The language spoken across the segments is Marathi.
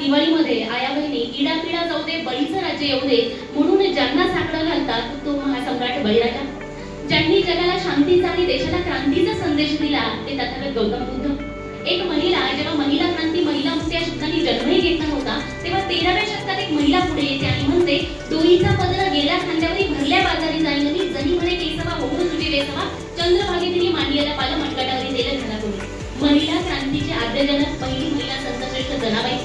दिवाळीमध्ये आया बहिणी इडापिडा जाऊ दे, बळीचं राज्य येऊ दे म्हणून ज्यांना साकडं घालतात तो महासम्राट बळीराजा. ज्यांनी जगाला शांतीचा आणि देशाला क्रांतीचा संदेश दिला ते तथागत गौतम बुद्ध. एक महिला, जेव्हा महिला क्रांती, महिला मुक्ती या शब्दांनी जन्मही घेतला होता, तेव्हा 13व्या शतकात एक महिला पुढे येते आणि म्हणते, डोईचा पदर गेल्या खांद्यावरी भरल्या बाजारी जाईल आणि जणी म्हणे केसवा होऊन तुझे वेसवा, चंद्रभागे तिने मांडलेला पाल मनगटावरी दिलं घाला कोणी. महिला क्रांतीची आद्यजनक पहिली महिला संतश्रेष्ठ जनाबाई.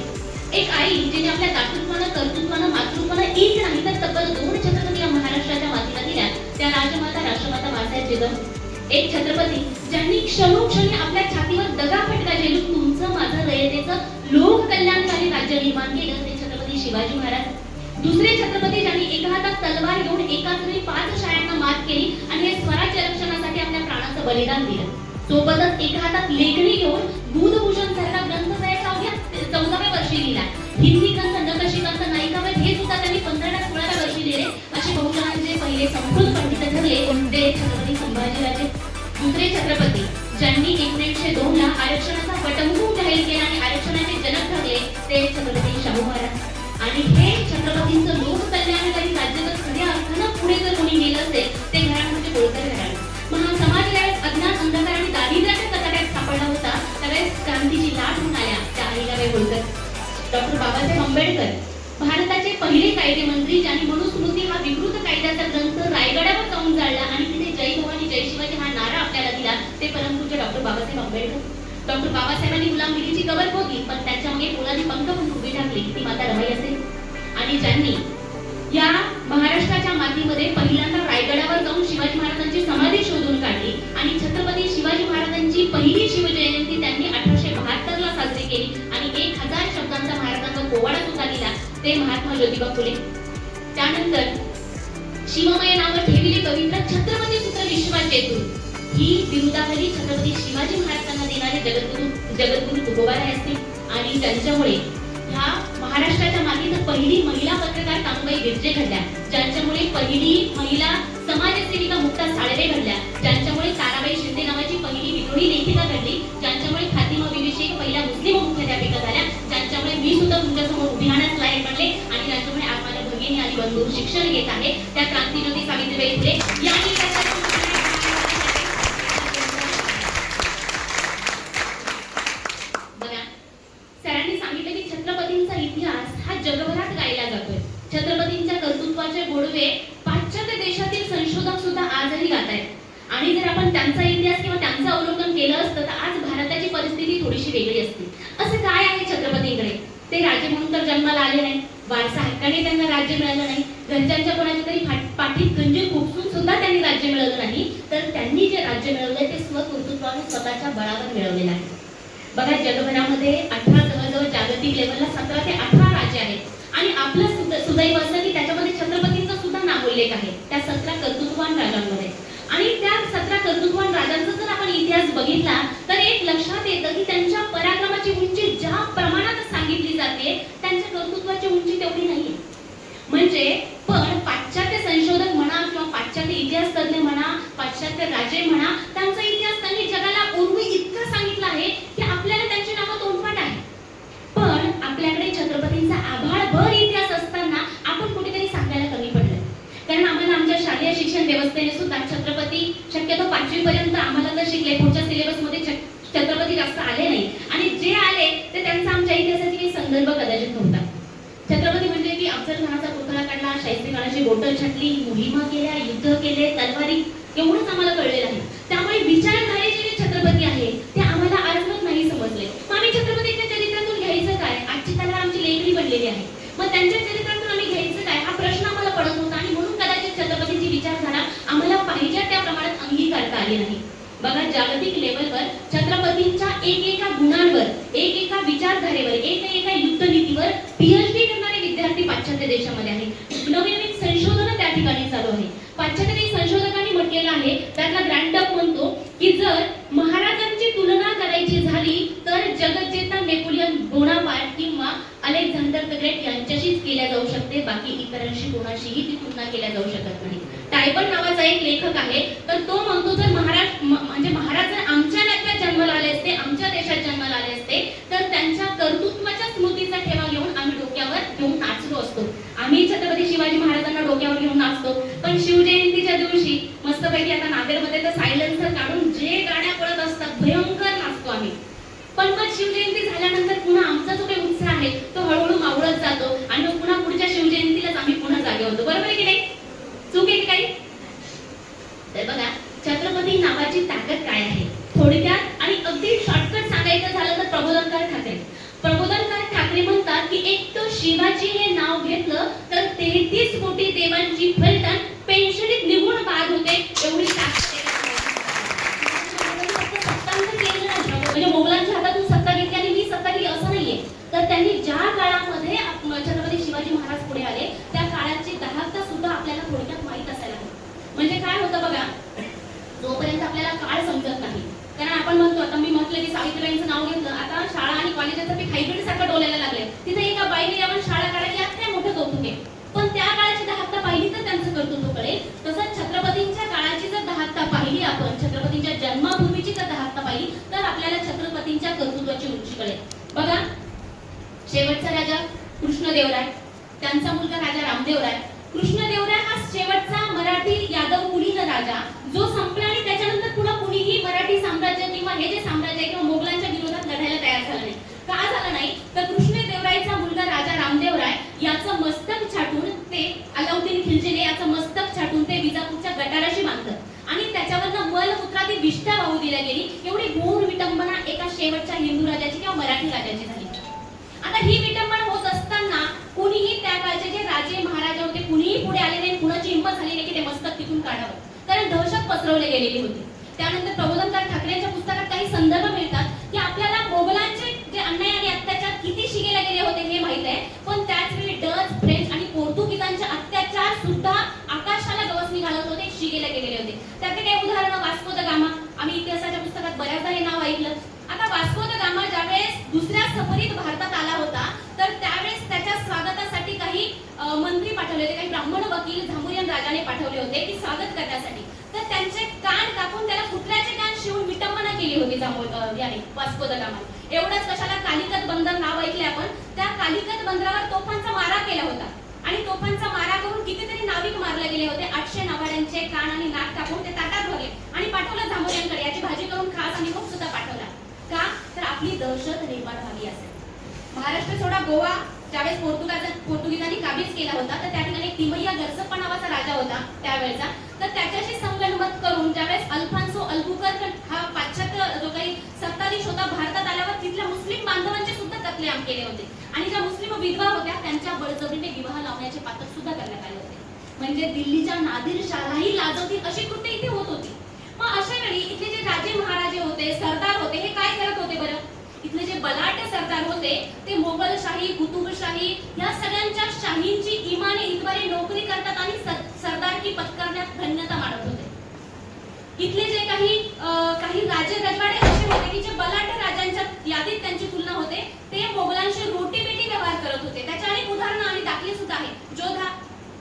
एक आई जिने आपल्या दातृत्वानं, कर्तृत्वानं, मातृत्वानं एक नाही तर तब्बल 2 छत्रपती या महाराष्ट्राच्या मातीला दिल्या, त्या राजमाता राष्ट्रमाता मासाहेब जिजाऊ. एक छत्रपती ज्यांनी क्षणोक्षणी आपल्या छातीवर दगाफटका झेलून तुमचं माझं रयतेचं लोक कल्याणकारी राज्य निर्माण केलं, ते छत्रपती शिवाजी महाराज. दुसरे छत्रपती ज्यांनी एका हातात तलवार घेऊन एकाच वेळी 5 शाळांना मात केली आणि हे स्वराज्य रक्षणासाठी आपल्या प्राणाचं बलिदान दिलं. सोबतच एका हातात लेखणी घेऊन बुधभूषण सारखा ग्रंथ तयार अवघ्या 14व्या वर्षी लिहिला. हिंदी ग्रंथ, नकशीकांत, नायिकावत हे सुद्धा त्यांनी 15व्या-16व्या वर्षी लिहिले. असे बहुजनांचे पहिले संस्कृत पंडित ठरले ते छत्रपती संभाजीराजे. दुसरे छत्रपती ज्यांनी 1902 ला आरक्षणाचा पटमुख जाहीर केला आणि आरक्षणाचे जनक ठरले ते छत्रपती शाहू महाराज. आणि हे छत्रपतींचं लोक कल्याणकारी राज्य जर खऱ्या अर्थानं पुढे जर कोणी गेलं असेल ते घराणं म्हणजे होळकर घराणं. समाज ज्यावेळेस अज्ञान, अंधकार आणि दारिद्र्याच्या कचाट्यात सापडला होता त्यावेळेस क्रांतीची लाट होऊन आल्या त्या अहिल्याबाई होळकर. डॉक्टर बाबासाहेब आंबेडकर भारताचे पहिले कायदेमंत्री ज्यांनी मनुस्मृती हा विकृत कायद्याचा ग्रंथ रायगडावर जाऊन जाळला आणि तिथे जय भवानी जय शिवाजी हा नारा आपल्याला दिला, ते परमपूज्य डॉक्टर बाबासाहेब आंबेडकर. डॉक्टर बाबासाहेबांनी गुलामगिरीची कबर फोडली पण त्याच्या मागे फुलाची पंख पण उभी टाकली, ती माता रमाई असेल. आणि ज्यांनी या महाराष्ट्राच्या मातीमध्ये पहिल्यांदा रायगडावर जाऊन शिवाजी महाराजांची समाधी शोधून काढली आणि छत्रपती शिवाजी महाराजांची पहिली शिवजयंती त्यांनी 1872 ला साजरी केली आणि 1000 शब्दांचा महाराजांचा पोवाडा सुद्धा लिहिला, ते महात्मा ज्योतिबा फुले. त्यानंतर शिवमय नाव ठेविले पवित्र छत्रपती सूत्र विश्वाचेतू ही बिरुदावली छत्रपती शिवाजी महाराजांना देणारे जगद्गुरु तुकोबाराय असतील. आणि त्यांच्यामुळे ह्या महाराष्ट्राच्या मातीत पहिली महिला पत्रकार तानुबाई गिरजे घडल्या, ज्यांच्यामुळे पहिली महिला समाजसेविका मुक्ता साळवे घडल्या, ज्यांच्यामुळे ताराबाई शिंदे नावाची पहिली विद्रोही लेखिका घडली, ज्यांच्यामुळे फातिमा बीबी शेख पहिल्या मुस्लिम मुख्याध्यापिका झाल्या, ज्यांच्यामुळे मी सुद्धा तुमच्यासमोर उभी राहण्यास लायक बनले आणि ज्यांच्यामुळे आज माझ्या भगिनी आणि बंधू शिक्षण घेत आहे त्या क्रांतिज्योती सावित्रीबाई फुले यांनी जगभरात गायला जातोय. छत्रपतींच्या कर्तृत्वाचे गोडवे पाश्चात्य देशातील संशोधक सुद्धा आजही गातायत आणि जर आपण त्यांचा इतिहास किंवा त्यांचं अवलोकन केलं असतं तर आज भारताची परिस्थिती थोडीशी वेगळी असती. असं काय आहे छत्रपतींकडे? ते राजे म्हणून तर जन्माला आले नाही, वारसा हक्काने त्यांना राज्य मिळालं नाही, घरच्यांच्या कोणाच्या तरी पाठीत गंजीर खुपसून सुद्धा त्यांनी राज्य मिळवलं नाही, तर त्यांनी जे राज्य मिळवलंय ते स्वकर्तृत्वाने स्वतःच्या बळावर मिळवलेलं आहे. बघा, जगभरामध्ये 18 जवळजवळ जागतिक लेवलला 17 ते 18 राज्य आहेत आणि आपलं सुदैव असं की त्याच्यामध्ये छत्रपतींचं सुद्धा नामोल्लेख आहे त्या 17 कर्तृत्ववान राजांमध्ये. आणि त्या 17 कर्तृत्ववान राजांचा जर आपण इतिहास बघितला तर एक लक्षात येतं की त्यांच्या पराक्रमाची उंची ज्या प्रमाणात सांगितली जाते त्यांच्या कर्तृत्वाची उंची तेवढी नाहीये. म्हणजे पण पाश्चात्य संशोधक म्हणा किंवा पाश्चात्य इतिहास तज्ञ म्हणा, पाश्चात्य राजे म्हणा, त्यांचा इतिहास त्यांनी जगाला उर्वी इतकं सांगितलं आहे की आपल्याला त्यांची नावं तोंडपाठ आहे. पण आपल्याकडे छत्रपतींचा आभाळभर इतिहास असताना आपण कुठेतरी सांगायला कमी पडलं. कारण आम्हाला आमच्या शालेय शिक्षण व्यवस्थेने सुद्धा छत्रपती शक्यतो 5वी पर्यंत आम्हाला तर शिकले, पुढच्या सिलेबस मध्ये छत्रपती जास्त आले नाही आणि जे आले ते त्यांचा आमच्या इतिहासाची काही संदर्भ कदाचित नव्हता. छत्रपती म्हणजे की अफजल खानाचा पुतळा काढला, शाहिस्ते खानाची बोटल छाटली, मोहिमा केल्या, युद्ध केले, तलवारी, एवढंच आम्हाला कळलेलं आहे. त्यामुळे विचारधारेचे जे छत्रपती आहे ते आम्हाला आजवर नाही समजले. मग आम्ही छत्रपतींच्या चरित्रातून घ्यायचं काय? आजची तलवार आमची लेखणी बनलेली आहे, मग त्यांच्या चरित्रातून आम्ही घ्यायचं काय हा प्रश्न आम्हाला पडत होता आणि म्हणून कदाचित छत्रपतींची विचारधारा आम्हाला पाहिजे त्या प्रमाणात अंगीकारता आली नाही. बघा, जागतिक लेवलवर छत्रपतींच्या एकेका गुणांवर, एकेका विचारधारेवर, एका युद्धनीतीवर पीएचडी करणारे विद्यार्थी पाश्चात्य देशामध्ये आहेत. नवीन संशोधन त्या ठिकाणी चालू आहे. पाश्चात्य संशोधकांनी म्हटलेलं आहे, त्यातला ग्रँडअप म्हणतो की जर महाराजांची तुलना करायची झाली तर जगज्जेता नेपोलियन बोनापार्ट किंवा अलेक्झांडर द ग्रेट यांच्याशीच केल्या जाऊ शकते, बाकी इतरांशी कोणाशीही ती तुलना केल्या जाऊ शकत नाही. टायबन नावाचा एक लेखक आहे, तर तो म्हणतो जर महाराज जर आमच्या राज्यात जन्माला आले असते, आमच्या देशात जन्माला आले असते तर त्यांच्या कर्तृत्वाच्या स्मृतीचा ठेवा घेऊन मस्तपैकी आता नांदेडमध्ये तर सायलेन्सर काढून जे गाड्या पळत असतात भयंकर नाचतो आम्ही. पण मग शिवजयंती झाल्यानंतर पुन्हा आमचा जो काही उत्साह आहे तो हळूहळू मावळत जातो आणि मग पुन्हा पुढच्या शिवजयंतीलाच आम्ही पुन्हा जागे होतो. बरोबर आहे की नाही? चूक आहे की काही? तर बघा, छत्रपती नावाची ताकद काय आहे थोडक्यात आणि अगदी शॉर्टकट सांगायचं झालं तर प्रबोधनकार ठाकरे म्हणतात की एक तो शिवाजी हे नाव घेतलं तर 33 कोटी देवांची फलटण पेन्शनीत निघून बाद होते एवढी ताकद म्हणजे मोगलांच्या हातातून सत्ता घेतली आणि मी सत्ता घेतली असं नाहीये. तर त्यांनी ज्या काळामध्ये छत्रपती शिवाजी महाराज पुढे आले त्या काळाची दहाकता सुद्धा आपल्याला थोडक्यात माहित असायला हवं. म्हणजे काय होतं बघा, जोपर्यंत आपल्याला काळ समजत नाही, कारण आपण म्हणतो आता मी म्हटलं की सावित्रीबाईंचं नाव घेतलं, आता शाळा आणि कॉलेजाचं पीक हायब्रिड सारखं डोलायला लागले. तिथे एका बाईने आपण शाळा काढायला यात काय मोठं कौतुक आहे, पण त्या काळाची दहाकता पाहिली तर त्यांचं कर्तृत्व कळेल. तसंच छत्रपतींच्या काळाची जर दहाकता पाहिली आपण, छत्रपतींच्या जन्मापूर्वीची जर दहाकता पाहिली तर आपल्याला छत्रपतींच्या कर्तृत्वाची उंची कळेल. बघा, शेवटचा राजा कृष्णदेवराय, त्यांचा मुलगा राजा रामदेवराय. कृष्णदेवराय हा शेवटचा मराठी यादव कुलीन राजा जो संपला आणि त्याच्यानंतर पुन्हा कुणीही मराठी साम्राज्य किंवा हे जे साम्राज्य किंवा मोगलांच्या विरोधात लढायला तयार झाला नाही. का झाला नाही? तर कृष्णदेवरायचा मुलगा राजा रामदेवराय याचं मस्तक छाटून ते अलाउद्दीन खिलजीने याचं मस्तक छाटून ते विजापूरच्या गटाराशी बांधलं आणि त्याच्यावरनं मलमूत्रादी विष्ठा वाहू दिल्या गेली. एवढी घोर विटंबना एका शेवटच्या हिंदू राजाची किंवा मराठी राजाची झाली. आता ही विटंबना होत असताना कुणीही त्या काळचे जे राजे महाराजा होते कुणीही पुढे आले नाही, कुणाची हिंमत झाली नाही की ते मस्तक तिथून काढावं, कारण दहशत पसरवली गेलेली होती. त्यानंतर प्रबोधनकार ठाकरेंच्या पुस्तकात काही संदर्भ मिळतात की आपल्याला मोगलांचे जे अन्याय आणि अत्याचार किती शिगेला गेले होते हे माहित आहे, पण त्याचवेळी डच, फ्रेंच आणि पोर्तुगीजांचे अत्याचार सुद्धा आकाशाला गवसणी घालत होते, शिगेला गेलेले होते. त्याचे काही उदाहरणं, वास्को द गामा, आम्ही इतिहासाच्या पुस्तकात बऱ्याचदा हे नाव ऐकलं. आता वास्को द गामा ज्यावेळेस दुसऱ्या सफरीत भारतात आला होता तर त्यावेळेस त्याच्या स्वागतासाठी काही मंत्री पाठवले होते, काही ब्राह्मण वकील झामुरियन राजाने पाठवले होते की स्वागत करण्यासाठी. तर त्यांचे कान कापून त्याला कुत्र्याचे कान शिवून विटंबना केली होती याने वास्को द गामा. एवढंच कशाला, कालिकत बंदर नाव ऐकले आपण, त्या कालिकत बंदरावर तोफांचा मारा केला होता आणि तोफांचा मारा करून कितीतरी नाविक मारले गेले होते. 800 नावाड्यांचे कान आणि नाक कापून ते ताटात भरले आणि पाठवलं झामुरियनकडे, याची भाजी करून खास आणि मग सुद्धा पाठवला. का? तर आपली दहशत निर्माण व्हावी असेल. महाराष्ट्र सोडा गोवा ज्यावेळेस पोर्तुगीजांनी काबीज केला होता तर त्या ठिकाणी तिमय्या गरसप्पा नावाचा राजा होता त्यावेळेचा. तर त्याच्याशी संगनमत करून ज्यावेळेस अल्फान्सो अल्बुकर्क हा पाश्चात्य जो काही सत्ताधीश होता भारतात आल्यावर तिथल्या मुस्लिम बांधवांचे सुद्धा कत्लेआम केले होते आणि ज्या मुस्लिम विधवा होत्या त्यांच्या बळजबरीने विवाह लावण्याचे पातक सुद्धा करण्यात आले होते. म्हणजे दिल्लीच्या नादिर शाहलाही लाजवतील अशी कृत्य इथे होत होती. मग अशा वेळी इथले जे राजे महाराजे होते, सरदार होते, हे काय करत होते बरं? इथले जे बलाढ्य सरदार होते ते मोगलशाही, कुतुबशाही या सगळ्यांच्या शाहींची इमानी इतवारी नोकरी करतात आणि सरदारकी पत्करण्यात धन्यता मानत होते. इथले जे काही राजे रजवाडे असे होते की जे बलाढ्य राजांच्या यादीत त्यांची तुलना होते, ते मोगलांशी रोटीबेटी व्यवहार करत होते. त्याच्या अनेक उदाहरणं आणि दाखले सुद्धा आहेत. जोधा,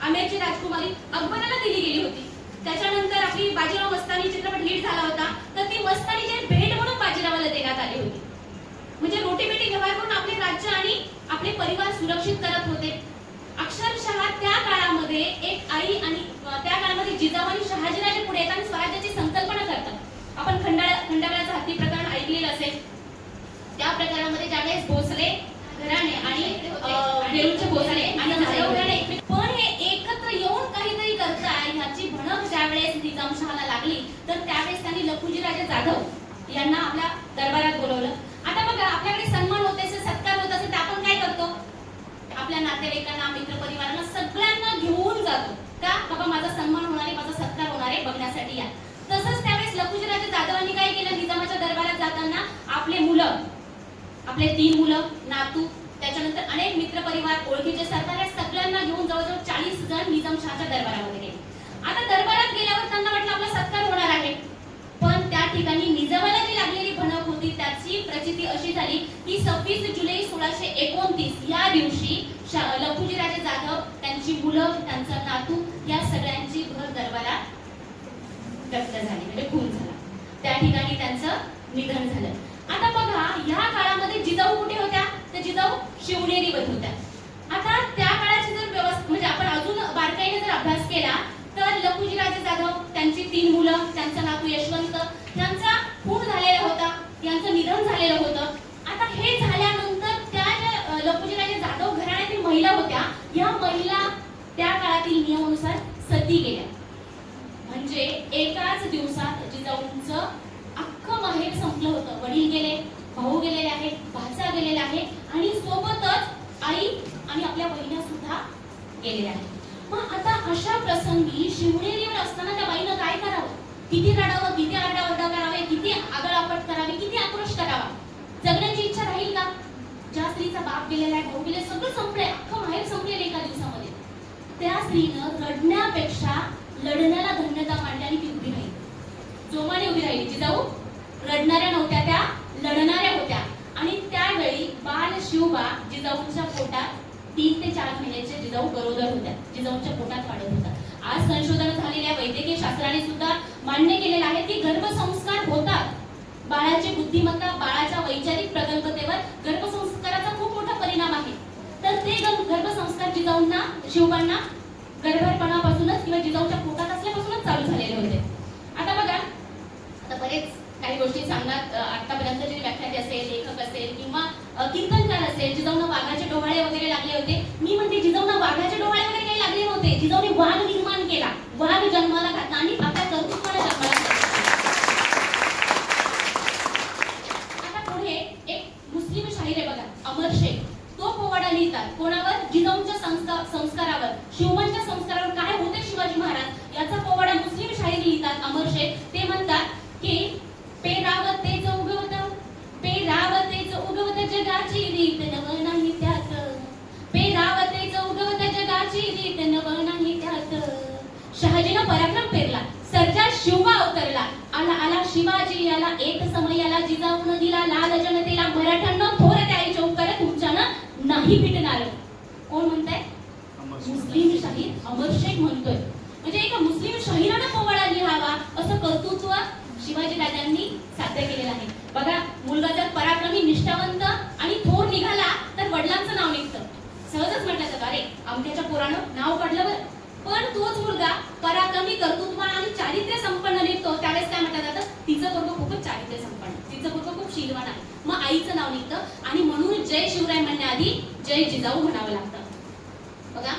आमेरची राजकुमारी अकबराला दिली गेली होती. त्याच्यानंतर आपली बाजीराव मस्तानी चित्रपट हिट झाला होता तर ती मस्तानीची भेट म्हणून बाजीरावाला देण्यात आली होती. म्हणजे रोटीबेटी व्यवहार करून आपले राज्य आणि आपले परिवार सुरक्षित करत होते. अक्षरशः त्या काळामध्ये एक आई आणि त्या काळामध्ये जिजाऊ आणि शहाजीराजे पुढे येतात आणि स्वराज्याची संकल्पना करतात. आपण खंडाळ्याचं हत्ती प्रकरण ऐकलेलं असेल. त्या प्रकारामध्ये ज्यावेळेस भोसले घराणे आणि वेरूळचे भोसले आणि जाधव घराणे पण हे एकत्र येऊन काहीतरी करताय ह्याची भणक ज्यावेळेस निजामशहाला लागली तर त्यावेळेस त्यांनी लखुजीराजे जाधव यांना आपल्या दरबारात बोलवलं. आता बघा, आपल्याकडे सन्मान होत असेल, सत्कार होत असेल तर आपण काय करतो? आपल्या नातेवाईकांना, मित्रपरिवारांना सगळ्यांना घेऊन जातो. का? बाबा माझा सन्मान होणार आहे, माझा सत्कार होणार आहे, बघण्यासाठी या. तसंच त्यावेळेस लखुजीराजे जाधवांनी काय केलं? निजामाच्या दरबारात जाताना आपले मुलं, आपले 3 मुलं, नातू, त्याच्यानंतर अनेक मित्रपरिवार, ओळखीचे सरदार या सगळ्यांना घेऊन जवळजवळ 40 जण निजामशहाच्या दरबारामध्ये गेले. आता दरबारात गेल्यावर त्यांना वाटलं आपला सत्कार होणार आहे, पण त्या ठिकाणी निजामाला जी लागलेली भणक होती त्याची प्रचिती अशी झाली की 26 जुलै 1629 या दिवशी लखुजीराजे जाधव, त्यांची मुलं, त्यांचा नातू या सगळ्यांची भर दरबारात व्यक्त झाली, म्हणजे खून झाला. त्या ठिकाणी त्यांचं निधन झालं. आता बघा, या काळामध्ये जिजाऊ कुठे होत्या? तर जिजाऊ शिवनेरीवर होत्या. आता त्या काळाची जर व्यवस्था म्हणजे आपण अजून बारकाईने जर अभ्यास केला तर लखुजीराजे जाधव, त्यांची 3 मुलं मुलं, त्यांचा नातू यशवंत यांचा खून झालेला होता, यांचं निधन झालेलं होतं. आता हे झाल्यानंतर त्या ज्या लपुजीराजे जाधव घराण्यातील महिला होत्या, या महिला त्या काळातील नियमानुसार सती गेल्या. म्हणजे एकाच दिवसात जिजाऊंचं अख्खं माहेर संपलं होतं. वडील गेले, भाऊ गेलेले आहेत, भाचा गेलेला आहे आणि सोबतच आई आणि आपल्या बहिणी सुद्धा गेलेल्या आहेत. मग आता अशा प्रसंगी शिवनेरीवर असताना त्या बाईनं काय करावं? किती रडावं, किती आरडाओरडा करावे, किती आगळापट करावी, किती आक्रोश करावा? जगण्याची इच्छा राहील का? ज्या स्त्रीचा बाप गेलेला आहे, भाऊ गेले, सगळं संपलंय, अख्खं माहेर संपलेलं एका दिवसामध्ये. त्या स्त्रीनं रडण्यापेक्षा लढण्याला धन्यता मांडली आणि ती उभी राहिली, जोमाने उभी राहिली. जिजाऊ रडणाऱ्या नव्हत्या, त्या लढणाऱ्या होत्या. आणि त्यावेळी बाल शिवबा जिजाऊंच्या पोटात 3 ते 4 महिन्याचे जिजाऊ गरोदर होत्या, जिजाऊंच्या पोटात वाढत होता. आज संशोधन झालेल्या वैद्यकीय शास्त्राने सुद्धा मान्य केलेलं आहे की गर्भसंस्कार होतात. बाळाची बुद्धिमत्ता, बाळाच्या वैचारिक प्रगल्भतेवर गर्भसंस्काराचा खूप मोठा परिणाम आहे. तर ते गर्भसंस्कार जिजाऊंना, शिवबांना गर्भपणापासूनच किंवा जिजाऊच्या पोटात असल्यापासूनच चालू झालेले होते. आता बघा, आता बरेच काही गोष्टी सांगण्यात आतापर्यंत जे व्याख्याते असेल, लेखक असेल किंवा कीर्तनकार असेल, जिजाऊंना वाघाचे डोहाळे वगैरे लागले होते. मी म्हणते जिजाऊंना वाघाचे डोहाळे वगैरे काही लागले नव्हते. जिजाऊने वाघ निर्माण केला, वाघ जन्माला घातला आणि आपल्या कर्तृत्वाने जन्माला घातला. आता पुढे एक मुस्लिम शाहीर आहे बघा, अमर शेख. तो पोवाडा लिहितात कोणावर? जिजाऊंच्या संस्कारावर, शिवबांच्या संस्कारावर काय होते शिवाजी महाराज याचा पोवाडा मुस्लिम शाहीर लिहितात अमर शेख. ते म्हणतात की पेरावतेच उगवत, पेरावतेच उगवत जगाची रीत नव नाही त्यात, पेरावतेच उगवत जगाची रीत नव नाही त्यात. शहाजीनं पराक्रम पेरला, सर्जा शिवबा अवतरला, आला आला शिवाजी आला, एक समयाला जिजाऊन दिला लाल जनतेला, मराठ्यांना थोर त्याईचे उपकार तुमच्यानं नाही फिटणार. कोण म्हणताय? मुस्लिम शाहीर अमर शेख म्हणतोय. म्हणजे एका मुस्लिम शाहिरानं पोवाडा लिहावा असं कर्तृत्व शिवाजी राजांनी साध्य केलेलं आहे. बघा, मुलगा जर पराक्रमी, निष्ठावंत आणि थोर निघाला तर वडिलांचं नाव निघतं. सहजच म्हटलं जातं, अरे अमक्याच्या पोरानं नाव काढलं बरं. पण तोच मुलगा पराक्रमी, कर्तृत्ववान आणि चारित्र्य संपन्न निघतो, त्यावेळेस काय म्हटलं जातं? तिचं पोरगं खूपच चारित्र्य संपन्न, तिचं पोरगं खूप शीलवान आहे. मग आईचं नाव निघतं आणि म्हणून जय शिवराय म्हणण्याआधी जय जिजाऊ म्हणावं लागतं. बघा,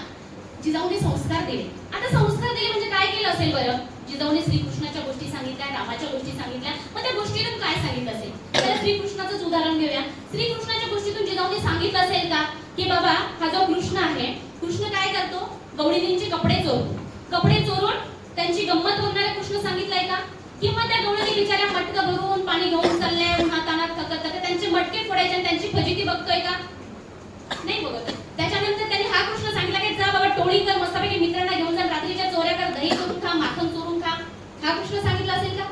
जिजाऊने संस्कार दिले. आता संस्कार दिले म्हणजे काय केलं असेल बरं? जिजाऊने श्रीकृष्णाच्या गोष्टी सांगितल्या, रामाच्या गोष्टी सांगितल्या. मग त्या गोष्टीतून काय सांगितलं असेल? तर श्रीकृष्णाचंच उदाहरण घेऊया. श्रीकृष्णाच्या गोष्टीतून जिजाऊने सांगितलं असेल का की बाबा हा जो कृष्ण आहे, कृष्ण काय करतो? गवळणींचे कपडे चोरतो. कपडे चोरून त्यांची गंमत बघणारा कृष्ण सांगितलंय का? किंवा त्या गवळणी बिचाऱ्या मटकं भरून पाणी घेऊन चालल्या, हातानात थकत थकत त्यांचे मटके फोडायचे आणि त्यांची फजिती बघतोय का? नाही बघत. त्याच्यानंतर त्यांनी हा कृष्ण सांगितला की जा बाबा टोळी कर, मस्तपैकी मित्रांना घेऊन जा, रात्रीच्या चोऱ्या कर, दही चोरून खा, माखन चोरून खा. हा कृष्ण सांगितला असेल का?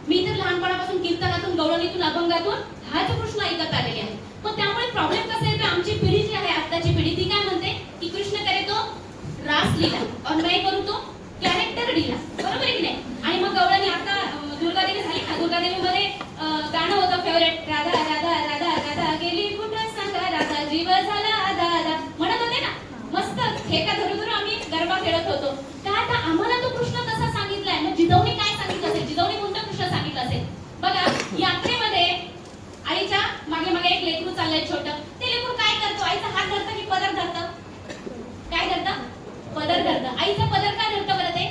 मी तर लहानपणापासून कीर्तनातून, गवळणीतून, अभंगातून हाच कृष्ण ऐकत आलेले आहे. मग त्यामुळे प्रॉब्लेम कसा येतो? आमची पिढी जी आहे, आताची पिढी, ती काय म्हणते की कृष्ण करे तो रास लीला और मैं करू तो कॅरेक्टर लीला. बरोबर आहे की नाही? आणि मग गवळणी, आता दुर्गादेवी झाली का? दुर्गादेवी मध्ये गाणं होतं फेवरेट, राधा राधा राधा राधा गेली कुठं सांगा, राधा जीव झाला आधा आधा, म्हणत होते ना. मस्त ठेका धरून धरून आम्ही गरबा खेळत होतो. का आता आम्हाला तो कृष्ण तसा सांगितलाय. मग जिजाऊने काय सांगितलं असेल? जिजाऊने कोणता कृष्ण सांगितलं असेल? बघा, यात्रेमध्ये आईच्या मागे मागे एक लेकरू चाललंय छोटं. ते लेकरू काय करतो? आईचा हात धरतं की पदर धरतं? काय धरतं? पदर धरतं. आईचा पदर का धरतं बरं ते?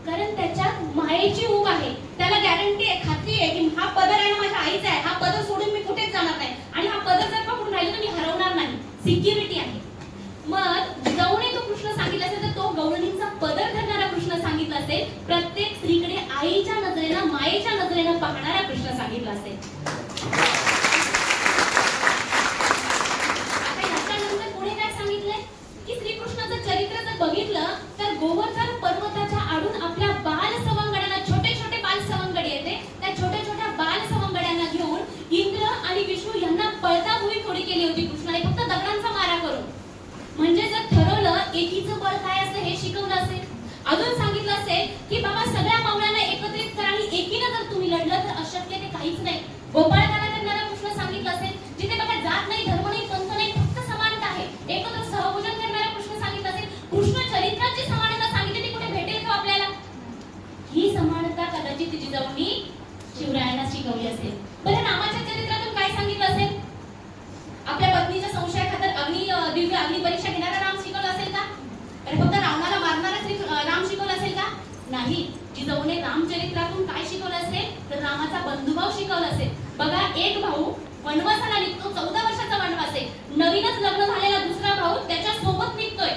कारण त्याच्यात मायेची ऊब आहे. त्याला गॅरंटी आहे, खात्री आहे की हा पदर आहे ना माझ्या आईचा आहे, हा पदर सोडून मी कुठेच जाणार नाही आणि हा पदर जर पकडून राहिलो तर मी हरवणार नाही. सिक्युरिटी आहे. मग जिजाऊने तो कृष्ण सांगितला असेल तर तो गवळणींचा पदर धरणारा कृष्ण सांगितला असेल. प्रत्येक स्त्रीकडे आईच्या नजरेनं, मायेच्या नजरेनं पाहणारा कृष्ण सांगितला असेल. आता याच्यानंतर पुढे काय सांगितलंय की श्रीकृष्णाचं चरित्र जर बघितलं तर गोवर्धन पर्वताच्या आडून आपल्या बाल सवंगड्यांना, छोटे छोटे बाल सवंगडी येते, त्या छोट्या छोट्या बाल सवंगड्यांना घेऊन इंद्र आणि विष्णू यांना पळता भुई थोडी केली होती कृष्णाने, फक्त दगडांचा मारा करून. शिकवली असेल? बरं, रामाच्या चरित्रातून काय सांगितलं असेल? आपल्या पत्नीच्या संशयाखातर दिव्य अग्नी परीक्षा घेणारा राम शिकवला असेल का? अरे फक्त रावणाला मारणारा राम शिकवला असेल का? नाही. जिजाऊने रामचरित्रातून काय शिकवलं असेल तर रामाचा बंधुभाव शिकवला असेल. बघा, एक भाऊ वनवासाला निघतो, 14 वर्षाचा वनवास आहे. नवीनच लग्न झालेला दुसरा भाऊ त्याच्या सोबत निघतोय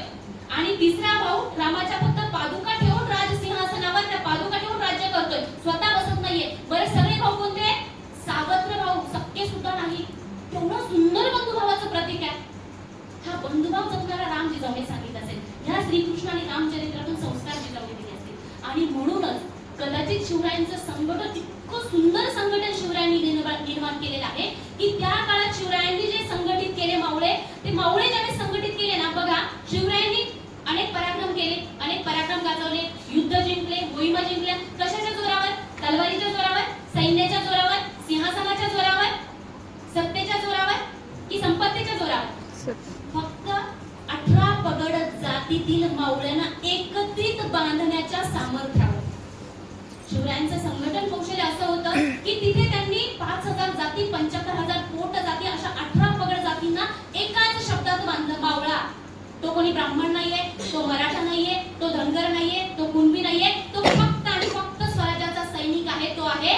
आणि तिसरा भाऊ रामाच्या फक्त पादुका ठेवून राजसिंहासनावर त्या पादुका ठेवून राज्य करतोय, स्वतः बसत नाहीये. बरं, सगळे भाऊ कोणते? सावत्र भाऊ, सख्खे सुद्धा नाही. तेवढं सुंदर बंधुभावाचं प्रतीक आहे. हा बंधुभाव जपणारा राम जिजाऊने सांगितलं असेल. ह्या श्रीकृष्णाने रामचरित्रातून संस्कार जिजाऊने दिले असतील आणि म्हणूनच कदाचित शिवरायांचं संघटन इतकं सुंदर संघटन शिवरायांनी निर्माण केलेलं आहे की त्या काळात शिवरायांनी जे संघटित केले मावळे, ते मावळे ज्यावेळेस संघटित केले ना, बघा, शिवरायांनी अनेक पराक्रम केले, अनेक पराक्रम गाजवले, युद्ध जिंकले, मोहिमा जिंकल्या. कशाच्या जोरावर? तलवारीच्या जोरावर, सैन्याच्या जोरावर, सिंहासनाच्या जोरावर, सत्तेच्या जोरावर की संपत्तीच्या जोरावर? फक्त 18 पगड जातीतील मावळ्यांना एकत्रित बांधण्याच्या सामर्थ्यावर. शिवरायांचं संघटन कौशल्य असं होतं की तिथे त्यांनी 5000 जाती, 75,000 पोट जाती अशा 18 पगड जातींना एकाच शब्दात बांधलं. मावळा, तो कोणी ब्राह्मण नाहीये, तो मराठा नाहीये, तो धनगर नाहीये, तो कुणबी नाहीये, तो फक्त आणि फक्त स्वराज्याचा सैनिक आहे, तो आहे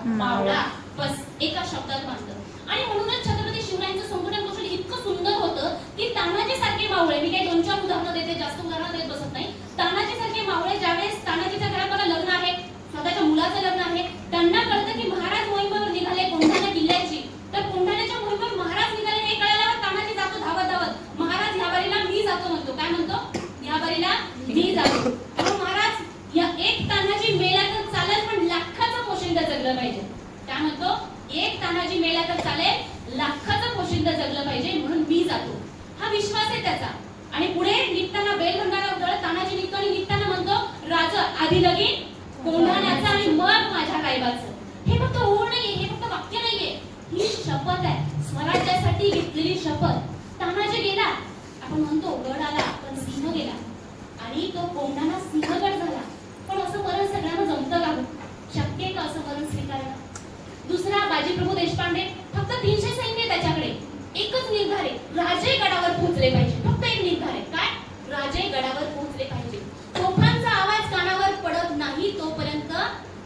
मावळा. बस, एका शब्दात बांधलं. आणि म्हणूनच छत्रपती शिवरायांचं संघटन कौशल्य इतकं सुंदर होतं की तानाजी सारखे मावळे, मी काही 2-4 उदाहरणं देते, जास्त उदाहरणं देत बसत नाही. तानाजी सारखे मावळे ज्यावेळेस तानाजीच्या घरात बघा लग्न आहे, स्वतःच्या मुलाचं लग्न आहे, त्यांना कळतं की महाराज मोहिमेवर निघाले कोंढाणा किल्ल्याची. तर कोंढाण्याच्या मोहिमेवर महाराज निघाले हे कळल्यावर तानाजी जातो धावत धावत. महाराज ह्या बारीला मी जातो म्हणतो. काय म्हणतो? ह्या बारीला मी जातो. महाराज, या एक तानाजी मेला तर चालेल पण लाखाचं पोशिंदा जगलं पाहिजे. काय म्हणतो? एक तानाजी मेला तर चालेल, लाखाचं पोशिंदा जगलं पाहिजे, म्हणून मी जातो. हा विश्वास आहे त्याचा. आणि पुढे निघताना बेलभंडारा उधळत तानाजी निघतो आणि निघताना म्हणतो, राजा आधी लगीन कोंढाण्याचं आणि मग माझ्या रायबाचं. हे फक्त ओळ नाहीये, हे फक्त वाक्य नाहीये, ही शपथ आहे, स्वराज्यासाठी घेतलेली शपथ. तानाजी गेला, आपण म्हणतो गड आला पण सिंह गेला, आणि तो कोंढाणा सिंहगड झाला. पण असं मरण सगळ्यांना जमतं का? शक्य आहे का असं मरण स्वीकारणं? दुसरा, बाजीप्रभू देशपांडे, फक्त 300 सैन्य त्याच्याकडे, एकच निर्धार आहे, राजे गडावर पोहोचले पाहिजे. फक्त एक निर्धार आहे, काय? राजे गडावर पोहोचले पाहिजे. तोफांचा आवाज कानावर पडत नाही तोपर्यंत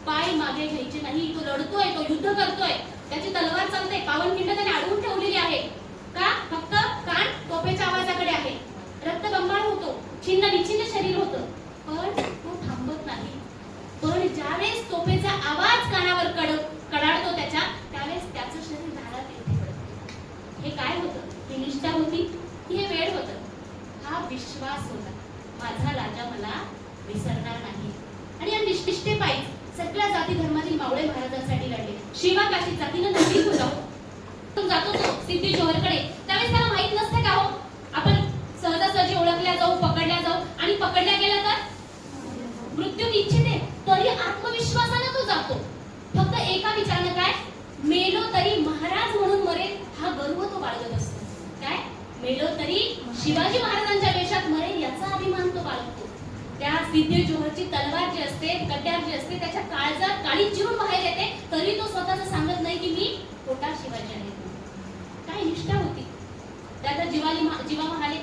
पाय मागे घ्यायचे नाही. तो लढतोय, तो युद्ध करतोय, त्याची तलवार चालते, पावनखिंड त्याने अडवून ठेवलेली आहे. का? फक्त कान तोफेच्या आवाजाकडे आहे. रक्तबंबाळ होतो, छिन्न विच्छिन्न शरीर होतं, पण तो थांबत नाही. पण ज्यावेळेस तोफेचा आवाज कानावर कडाडतो त्याच्या, त्यावेळेस त्याचं शरीर धारात येते पडतं. हे काय होतं? ही निष्ठा होती, हे वेळ होतं, हा विश्वास होता, माझा राजा मला विसरणार नाही. आणि या निष्ठेपायी सगळ्या जाती धर्मातील मावळे महाराजांसाठी लढले. शिवा काशी जातीनं नक्कीच होता. जातो तो सिद्धी जोहरकडे, त्यावेळेस त्याला माहित नसते का हो आपण सहजासहजी ओळखल्या जाऊ, पकडल्या जाऊ, आणि पकडल्या गेला तर मृत्यू इच्छिते, तरी आत्मविश्वासाने तो जातो. फक्त एका विचारानं, काय? मेलो तरी महाराज म्हणून मरेल, हा गर्व तो बाळगत असतो. काय? मेलो तरी शिवाजी महाराजांच्या वेशात मरेल याचा अभिमान तो बाळगतो. त्या सिद्धी जोहरची तलवार जी असते, कट्यार जी असते, त्याच्या काळजात काळी चिरून बाहेर येते, तरी तो स्वतःच सांगत नाही की मी खोटा शिवाजी आहे. काय निष्ठा होती. त्यात जीवा महाले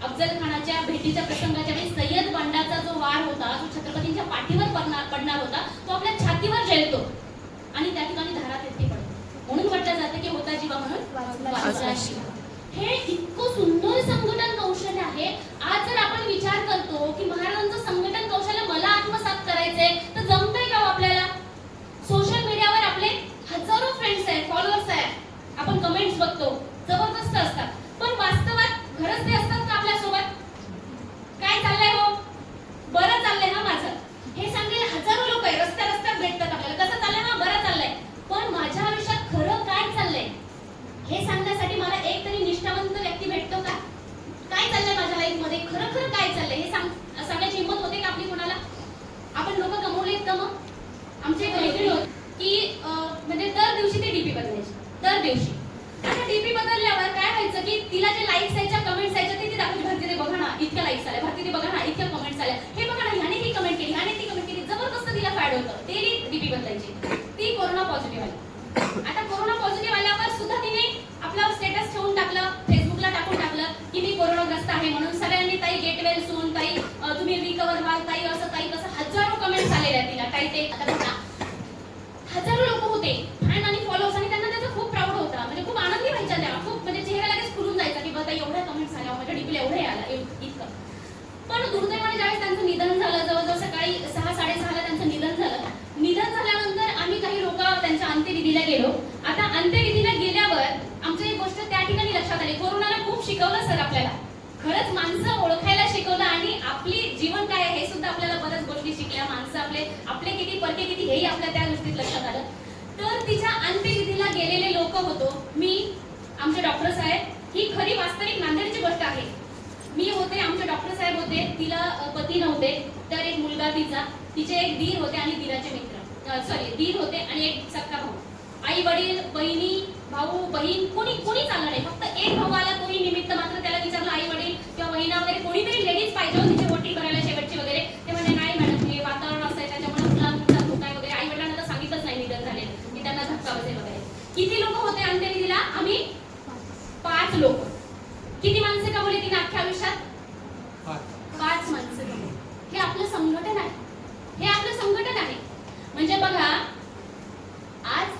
अफजल खानाच्या भेटीच्या प्रसंगाच्या वेळी सय्यद बंडाचा जो वार होता, जो छत्रपतींच्या पाठीवर पडणार होता, तो आपल्या छातीवर झेलतो आणि त्या ठिकाणी धारात येते पडतो. म्हणून म्हटलं जातं की होता जीवा म्हणून वाचला शिवा. हे इतकं सुंदर संघटन कौशल्य आहे. आज जर आपण विचार करतो की महाराजांचं संघटन कौशल्य मला आत्मसात करायचंय, तर जमतंय का आपल्याला? सोशल मीडियावर आपले हजारो फ्रेंड्स आहेत, फॉलोअर्स आहेत, आपण कमेंट्स बघतो, जबरदस्त असतात, पण वास्तवात घरच ते असतात का आपल्यासोबत? काय चाललंय हो? बरं चाललंय ना माझं, हे सांगलेले हजारो लोक आहे, रस्त्यात भेटतात आपल्याला, कसं चाललंय? हा बरं चाललंय. पण माझ्या आयुष्यात खरं काय चाललंय हे सांगण्यासाठी मला एक तरी निष्ठावंत व्यक्ती भेटतो का? काय चाललंय माझ्या लाईफ मध्ये, खरं काय चाललंय हे सांगण्याची हिंमत होते का आपली कोणाला? आपण लोक गमवलेत का? मग आमची एक मैत्रीण होती की म्हणजे दर दिवशी ते डीपी बदलायची, दर दिवशी. आता डीपी बदलल्यावर काय व्हायचं की तिला जे लाईक्स यायच्या, कमेंट्स यायच्या, ते ती दाखवली, भरती ते बघा ना इतक्या लाईक्स आल्या, भरती ते बघा ना इतक्या कमेंट्स आल्या, हे बघा ना ह्याने ती कमेंट केली, ह्याने ती कमेंट केली, जबरदस्त तिला फॅड होतं. ते डीपी बदलायची. ती कोरोना पॉझिटिव्ह आली. आहे म्हणून सगळ्यांनी ताई गेट वेल सून, ताई तुम्ही रिकवर व्हाल, ताई असं ताई कसं, हजारो कमेंट्स आलेल्या तिला. ताई ते आता बघा, हजारो लोक होते फॅन आणि फॉलोअर्स, आणि त्यांना त्याचा खूप प्राऊड होता, म्हणजे खूप आनंदी व्हायच्या त्या, खूप म्हणजे चेहरा लगेच खुलून जायचा की बघा एवढ्या कमेंट्स आल्या, माझ्या डीपीला एवढे आला इतकं. पण दुर्दैवाने ज्यावेळेस त्यांचं निधन झालं, जवळजवळ सकाळी 6-6:30 त्यांचं निधन झालं. निधन झाल्यानंतर आम्ही काही लोक त्यांच्या अंत्यविधीला गेलो. आता अंत्यविधीला गेल्यावर आमची एक गोष्ट त्या ठिकाणी लक्षात आली, कोरोनाला खूप शिकवलं सर आपल्याला, खरंच माणसं ओळखायला शिकवलं, आणि आपली जीवन काय आहे हे सुद्धा आपल्याला बऱ्याच गोष्टी शिकल्या. माणसं आपले किती परके किती हेही आपल्या त्या गोष्टीत लक्षात आलं. तर तिच्या अंत्यविधीला गेलेले लोक होतो मी, आमचे डॉक्टर साहेब, ही खरी वास्तविक नांदेडची गोष्ट आहे. मी होते, आमचे डॉक्टर साहेब होते, तिला पती नव्हते, तर एक मुलगा तिचा, तिचे एक दीर होते आणि दीराचे मित्र, दीर होते आणि एक सक्का भाऊ. आई वडील, बहिणी, भाऊ, बहीण कोणी चाललं नाही, फक्त एक भाऊ आला, कोणी निमित्त मात्र त्याला विचारलं आई वडील किंवा बहिणा वगैरे कोणीतरी लेडीज पाहिजे हो तिची वोटिंग करायला शेवटची वगैरे. ते म्हणजे नाही मॅडम, हे वातावरण असं आहे त्याच्यामुळे मुलांचा धोका आहे वगैरे. आई वडिलांना तर सांगितलंच नाही निधन झाले की त्यांना धक्का बसेल वगैरे. किती लोक होते अंत्यविधीला? आम्ही 5 लोक. किती माणसं कमवली तिने अख्ख्या आयुष्यात? 5 माणसं कमवली. हे आपलं संघटन आहे, हे आपलं संघटन आहे. म्हणजे बघा, आज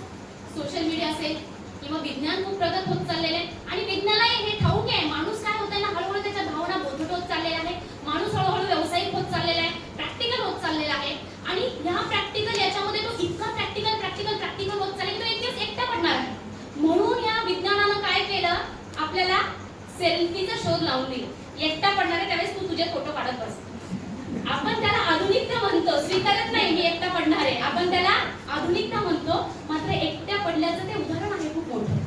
सोशल मीडिया असेल किंवा विज्ञान खूप प्रगत होत चाललेलं आहे, आणि विज्ञानाला हे ठाऊक आहे माणूस काय होतंय ना, हळूहळू त्याच्या भावना बोधट होत चाललेल्या आहे, माणूस हळूहळू व्यावसायिक होत चाललेला आहे, प्रॅक्टिकल होत चाललेला आहे. आणि ह्या प्रॅक्टिकल याच्यामध्ये तो इतका प्रॅक्टिकल होत चाललेला तो एक दिवस एकटा पडणार आहे. म्हणून या विज्ञानानं काय केलं, आपल्याला सेल्फीचा शोध लावून दिला. एकटा पडणार आहे त्यावेळेस तू तुझे फोटो काढत बस. आपण त्याला आधुनिकता म्हणतो, स्वीकारत नाही मी एकटा पडणार आहे, आपण त्याला आधुनिकता म्हणतो. मात्र एकट्या पडल्याचं ते उदाहरण आहे खूप मोठं.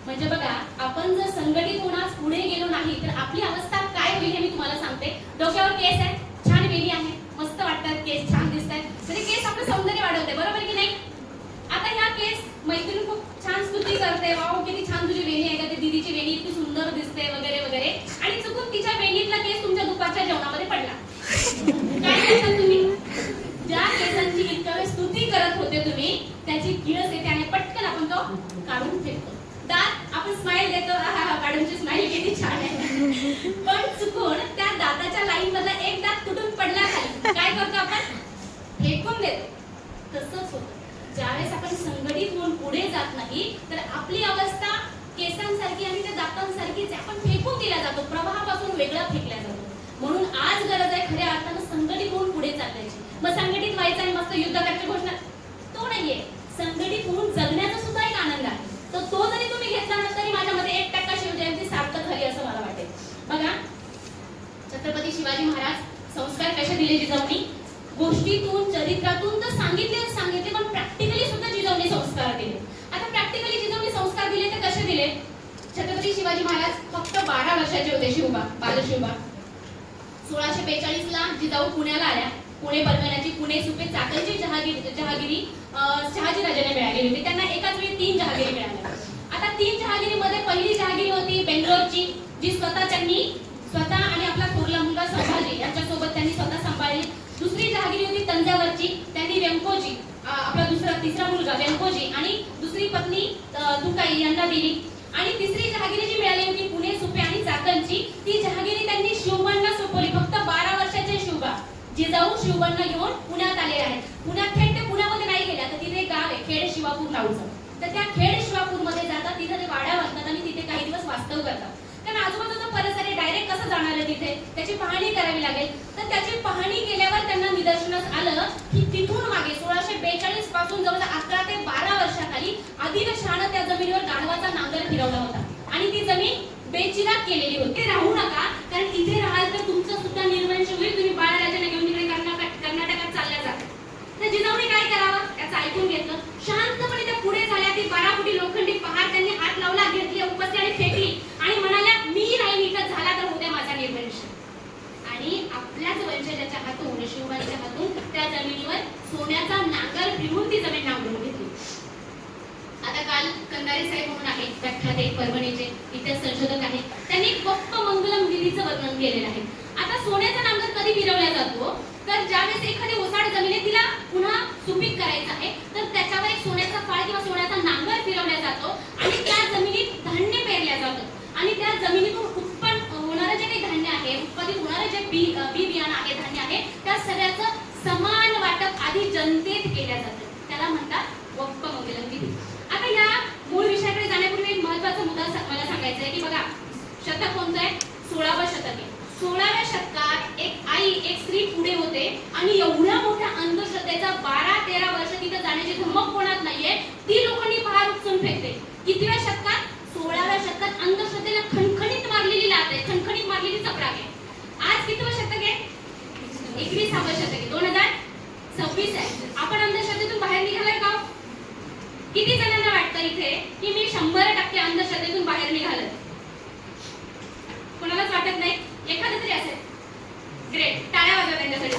म्हणजे बघा, आपण जर संघटित होण्यास पुढे गेलो नाही तर आपली अवस्था काय होईल हे मी तुम्हाला सांगते. डोक्यावर केस आहे, छान वेली आहे, मस्त वाटतात केस, छान दिसतात, तरी केस आपलं सौंदर्य वाढवते, बरोबर की नाही? आता ह्या केस मैत्रीण खूप छान स्तुती करते, वाव किती छान तुझी वेणी आहे का, ते दीदीची वेणी इतकी सुंदर दिसते वगैरे वगैरे, आणि चुकून तिच्या वेणीतला केस तुमच्या दुपारच्या जेवणामध्ये पडला. काय करता तुम्ही? ज्या केसांची इतक्या वेळ स्तुती करत होते तुम्ही, त्याची किळस येते आणि पटकन आपण तो काढून फेकतो. दात आपण स्माइल देतो, मॅडमची स्माइल किती छान आहे, पण चुकून त्या दाताच्या लाईन मधला एक दात तुटून पडला खाली, काय करतो आपण? फेकून देतो. तसंच होतं, ज्यावेळेस आपण संघटित होऊन पुढे जात नाही तर आपली अवस्था केसांसारखी आणि त्या दातांसारखीच, आपण फेकून दिला जातो, प्रवाहापासून वेगळा फेकला जातो. म्हणून आज गरज आहे खऱ्या अर्थानं संघटित होऊन पुढे चालण्याची. मग संघटित व्हायचं आणि मस्त युद्ध करायची घोषणा तो नाहीये, संघटित होऊन जगण्याचा सुद्धा एक आनंद आहे. तर तो जरी तुम्ही घेतला ना तरी माझ्या मते 1% शिवजयंती सार्थक झाली असं मला वाटेल. बघा, छत्रपती शिवाजी महाराज संस्कार कसे दिले जिजाऊनी? गोष्टीतून, चरित्रातून तर सांगितले, पण प्रॅक्टिकली सुद्धा जिजाऊनी संस्कार दिले. आता प्रॅक्टिकली जिजाऊनी संस्कार दिले ते कसे दिले? छत्रपती शिवाजी महाराज फक्त 12 वर्षाचे होते, बालशिवबा. 1642 ला जिजाऊ पुण्याला आल्या. पुणे परगण्याची, पुणे सुपे चाकणची जहागिरी शहाजीराजाने मिळाली होती. त्यांना एकाच वेळी 3 जहागिरी मिळाल्या. आता 3 जहागिरीमध्ये पहिली जहागिरी होती बेंगलोरची, जी स्वतः आणि आपला थोरला मुलगा संभाजी यांच्यासोबत त्यांनी स्वतः सांभाळली. दुसरी जहागिरी होती तंजावरची, त्यांनी व्यंकोजी, आपला तिसरा मुलगा व्यंकोजी आणि दुसरी पत्नी तुकाई यांना दिली. आणि तिसरी जहागिरी जी मिळाली होती पुणे, सुपे आणि चाकणची, ती जहागिरी त्यांनी शिवबांना सोपवली. फक्त 12 वर्षाचे शिवबा जिजाऊ शिवबांना घेऊन पुण्यात आले आहेत. पुण्यात थेट ते पुण्यामध्ये नाही गेल्या, तर तिथे गाव आहे खेड शिवापूर नावचं. तर त्या खेड शिवापूर मध्ये जातात, तिथे ते वाड्या बांधतात आणि तिथे काही दिवस वास्तव करतात. कारण आजूबाजूचा परिसर आहे, डायरेक्ट कसं जाणार आहे तिथे, त्याची पाहणी करावी लागेल. तर त्याची पाहणी केल्यावर त्यांना निदर्शनास आलं की तिथून मागे 1642 पासून जवळजवळ 11 ते 12 वर्षाखाली आदिलशहानं त्या जमिनीवर गाढवाचा नांगर फिरवला होता आणि ती जमीन बेचिराग केलेली होती. ते राहू नका, कारण इथे राहाल तर तुमचं सुद्धा निर्वंश होईल. तुम्ही बाळराजाने घेऊन तिकडे कर्नाटकात चालल्या जातात. तर जिजाऊने काय करावं त्याचं ऐकून घेतलं. शांतपणे त्या पुढे झाल्या. ती 12 फुटी लोखंडी पहाड त्यांनी हात लावला, घेतली, उपसली आणि फेकली आणि म्हणाल्या, मी राहीन इथं, झाला तर उद्या माझा निर्वंश. आणि आपल्याच वंशजाच्या हातून, शिवबांच्या हातून त्या जमिनीवर सोन्याचा नांगर फिरवून ती जमीन नांगरून घेतली. आता काल कंदारे साहेब म्हणून आहे, प्रख्यात एक परभणीचे इतिहास संशोधक आहेत, त्यांनी गोप्प मंगलम विधीचं वर्णन केलेलं आहे. आता सोन्याचा नांगर कधी फिरवला जातो? तर ज्यावेळेस एखादी ओसाड जमीन आहे तिला पुन्हा सुपीक करायचं आहे, तर त्याच्यावर एक सोन्याचा फाळ किंवा सोन्याचा नांगर फिरवला जातो आणि त्या जमिनीत धान्य पेरल्या जातं आणि त्या जमिनीतून उत्पन्न होणारं जे काही धान्य आहे उत्पादित होणारे जे बी बियाणं आहे, धान्य आहे, त्या सगळ्याचं समान वाटप आधी जनतेत केल्या जातं. त्याला म्हणतात वक्फ मंगलम विधी. आता या मूळ विषयाकडे जाण्यापूर्वी एक महत्त्वाचा मुद्दा मला सांगायचा आहे की बघा, शतक कोणतं आहे? 16वं शतक आहे. 16व्या शतकात एक आई, एक स्त्री पुढे होते आणि एवढ्या मोठ्या अंधश्रद्धेचा 12-13 वर्ष तिथे जाण्याची धमक कोणात नाहीये, ती लोकांनी पहार उचलून फेकते. कितीव्या शतकात? 16व्या शतकात अंधश्रद्धेला खणखणीत मारलेली लात आहे, खणखणीत मारलेली चपराक आहे. आज कितवं शतक आहे? 21वं शतक आहे, 2026 आहे. आपण अंधश्रद्धेतून बाहेर निघालोय का? किती जणांना वाटतं इथे की मी 100% अंधश्रद्धेतून बाहेर निघालोय? कोणालाच वाटत नाही? एखादं तरी असेल. ग्रेट, टाळ्या वाजवा त्यांच्यासाठी.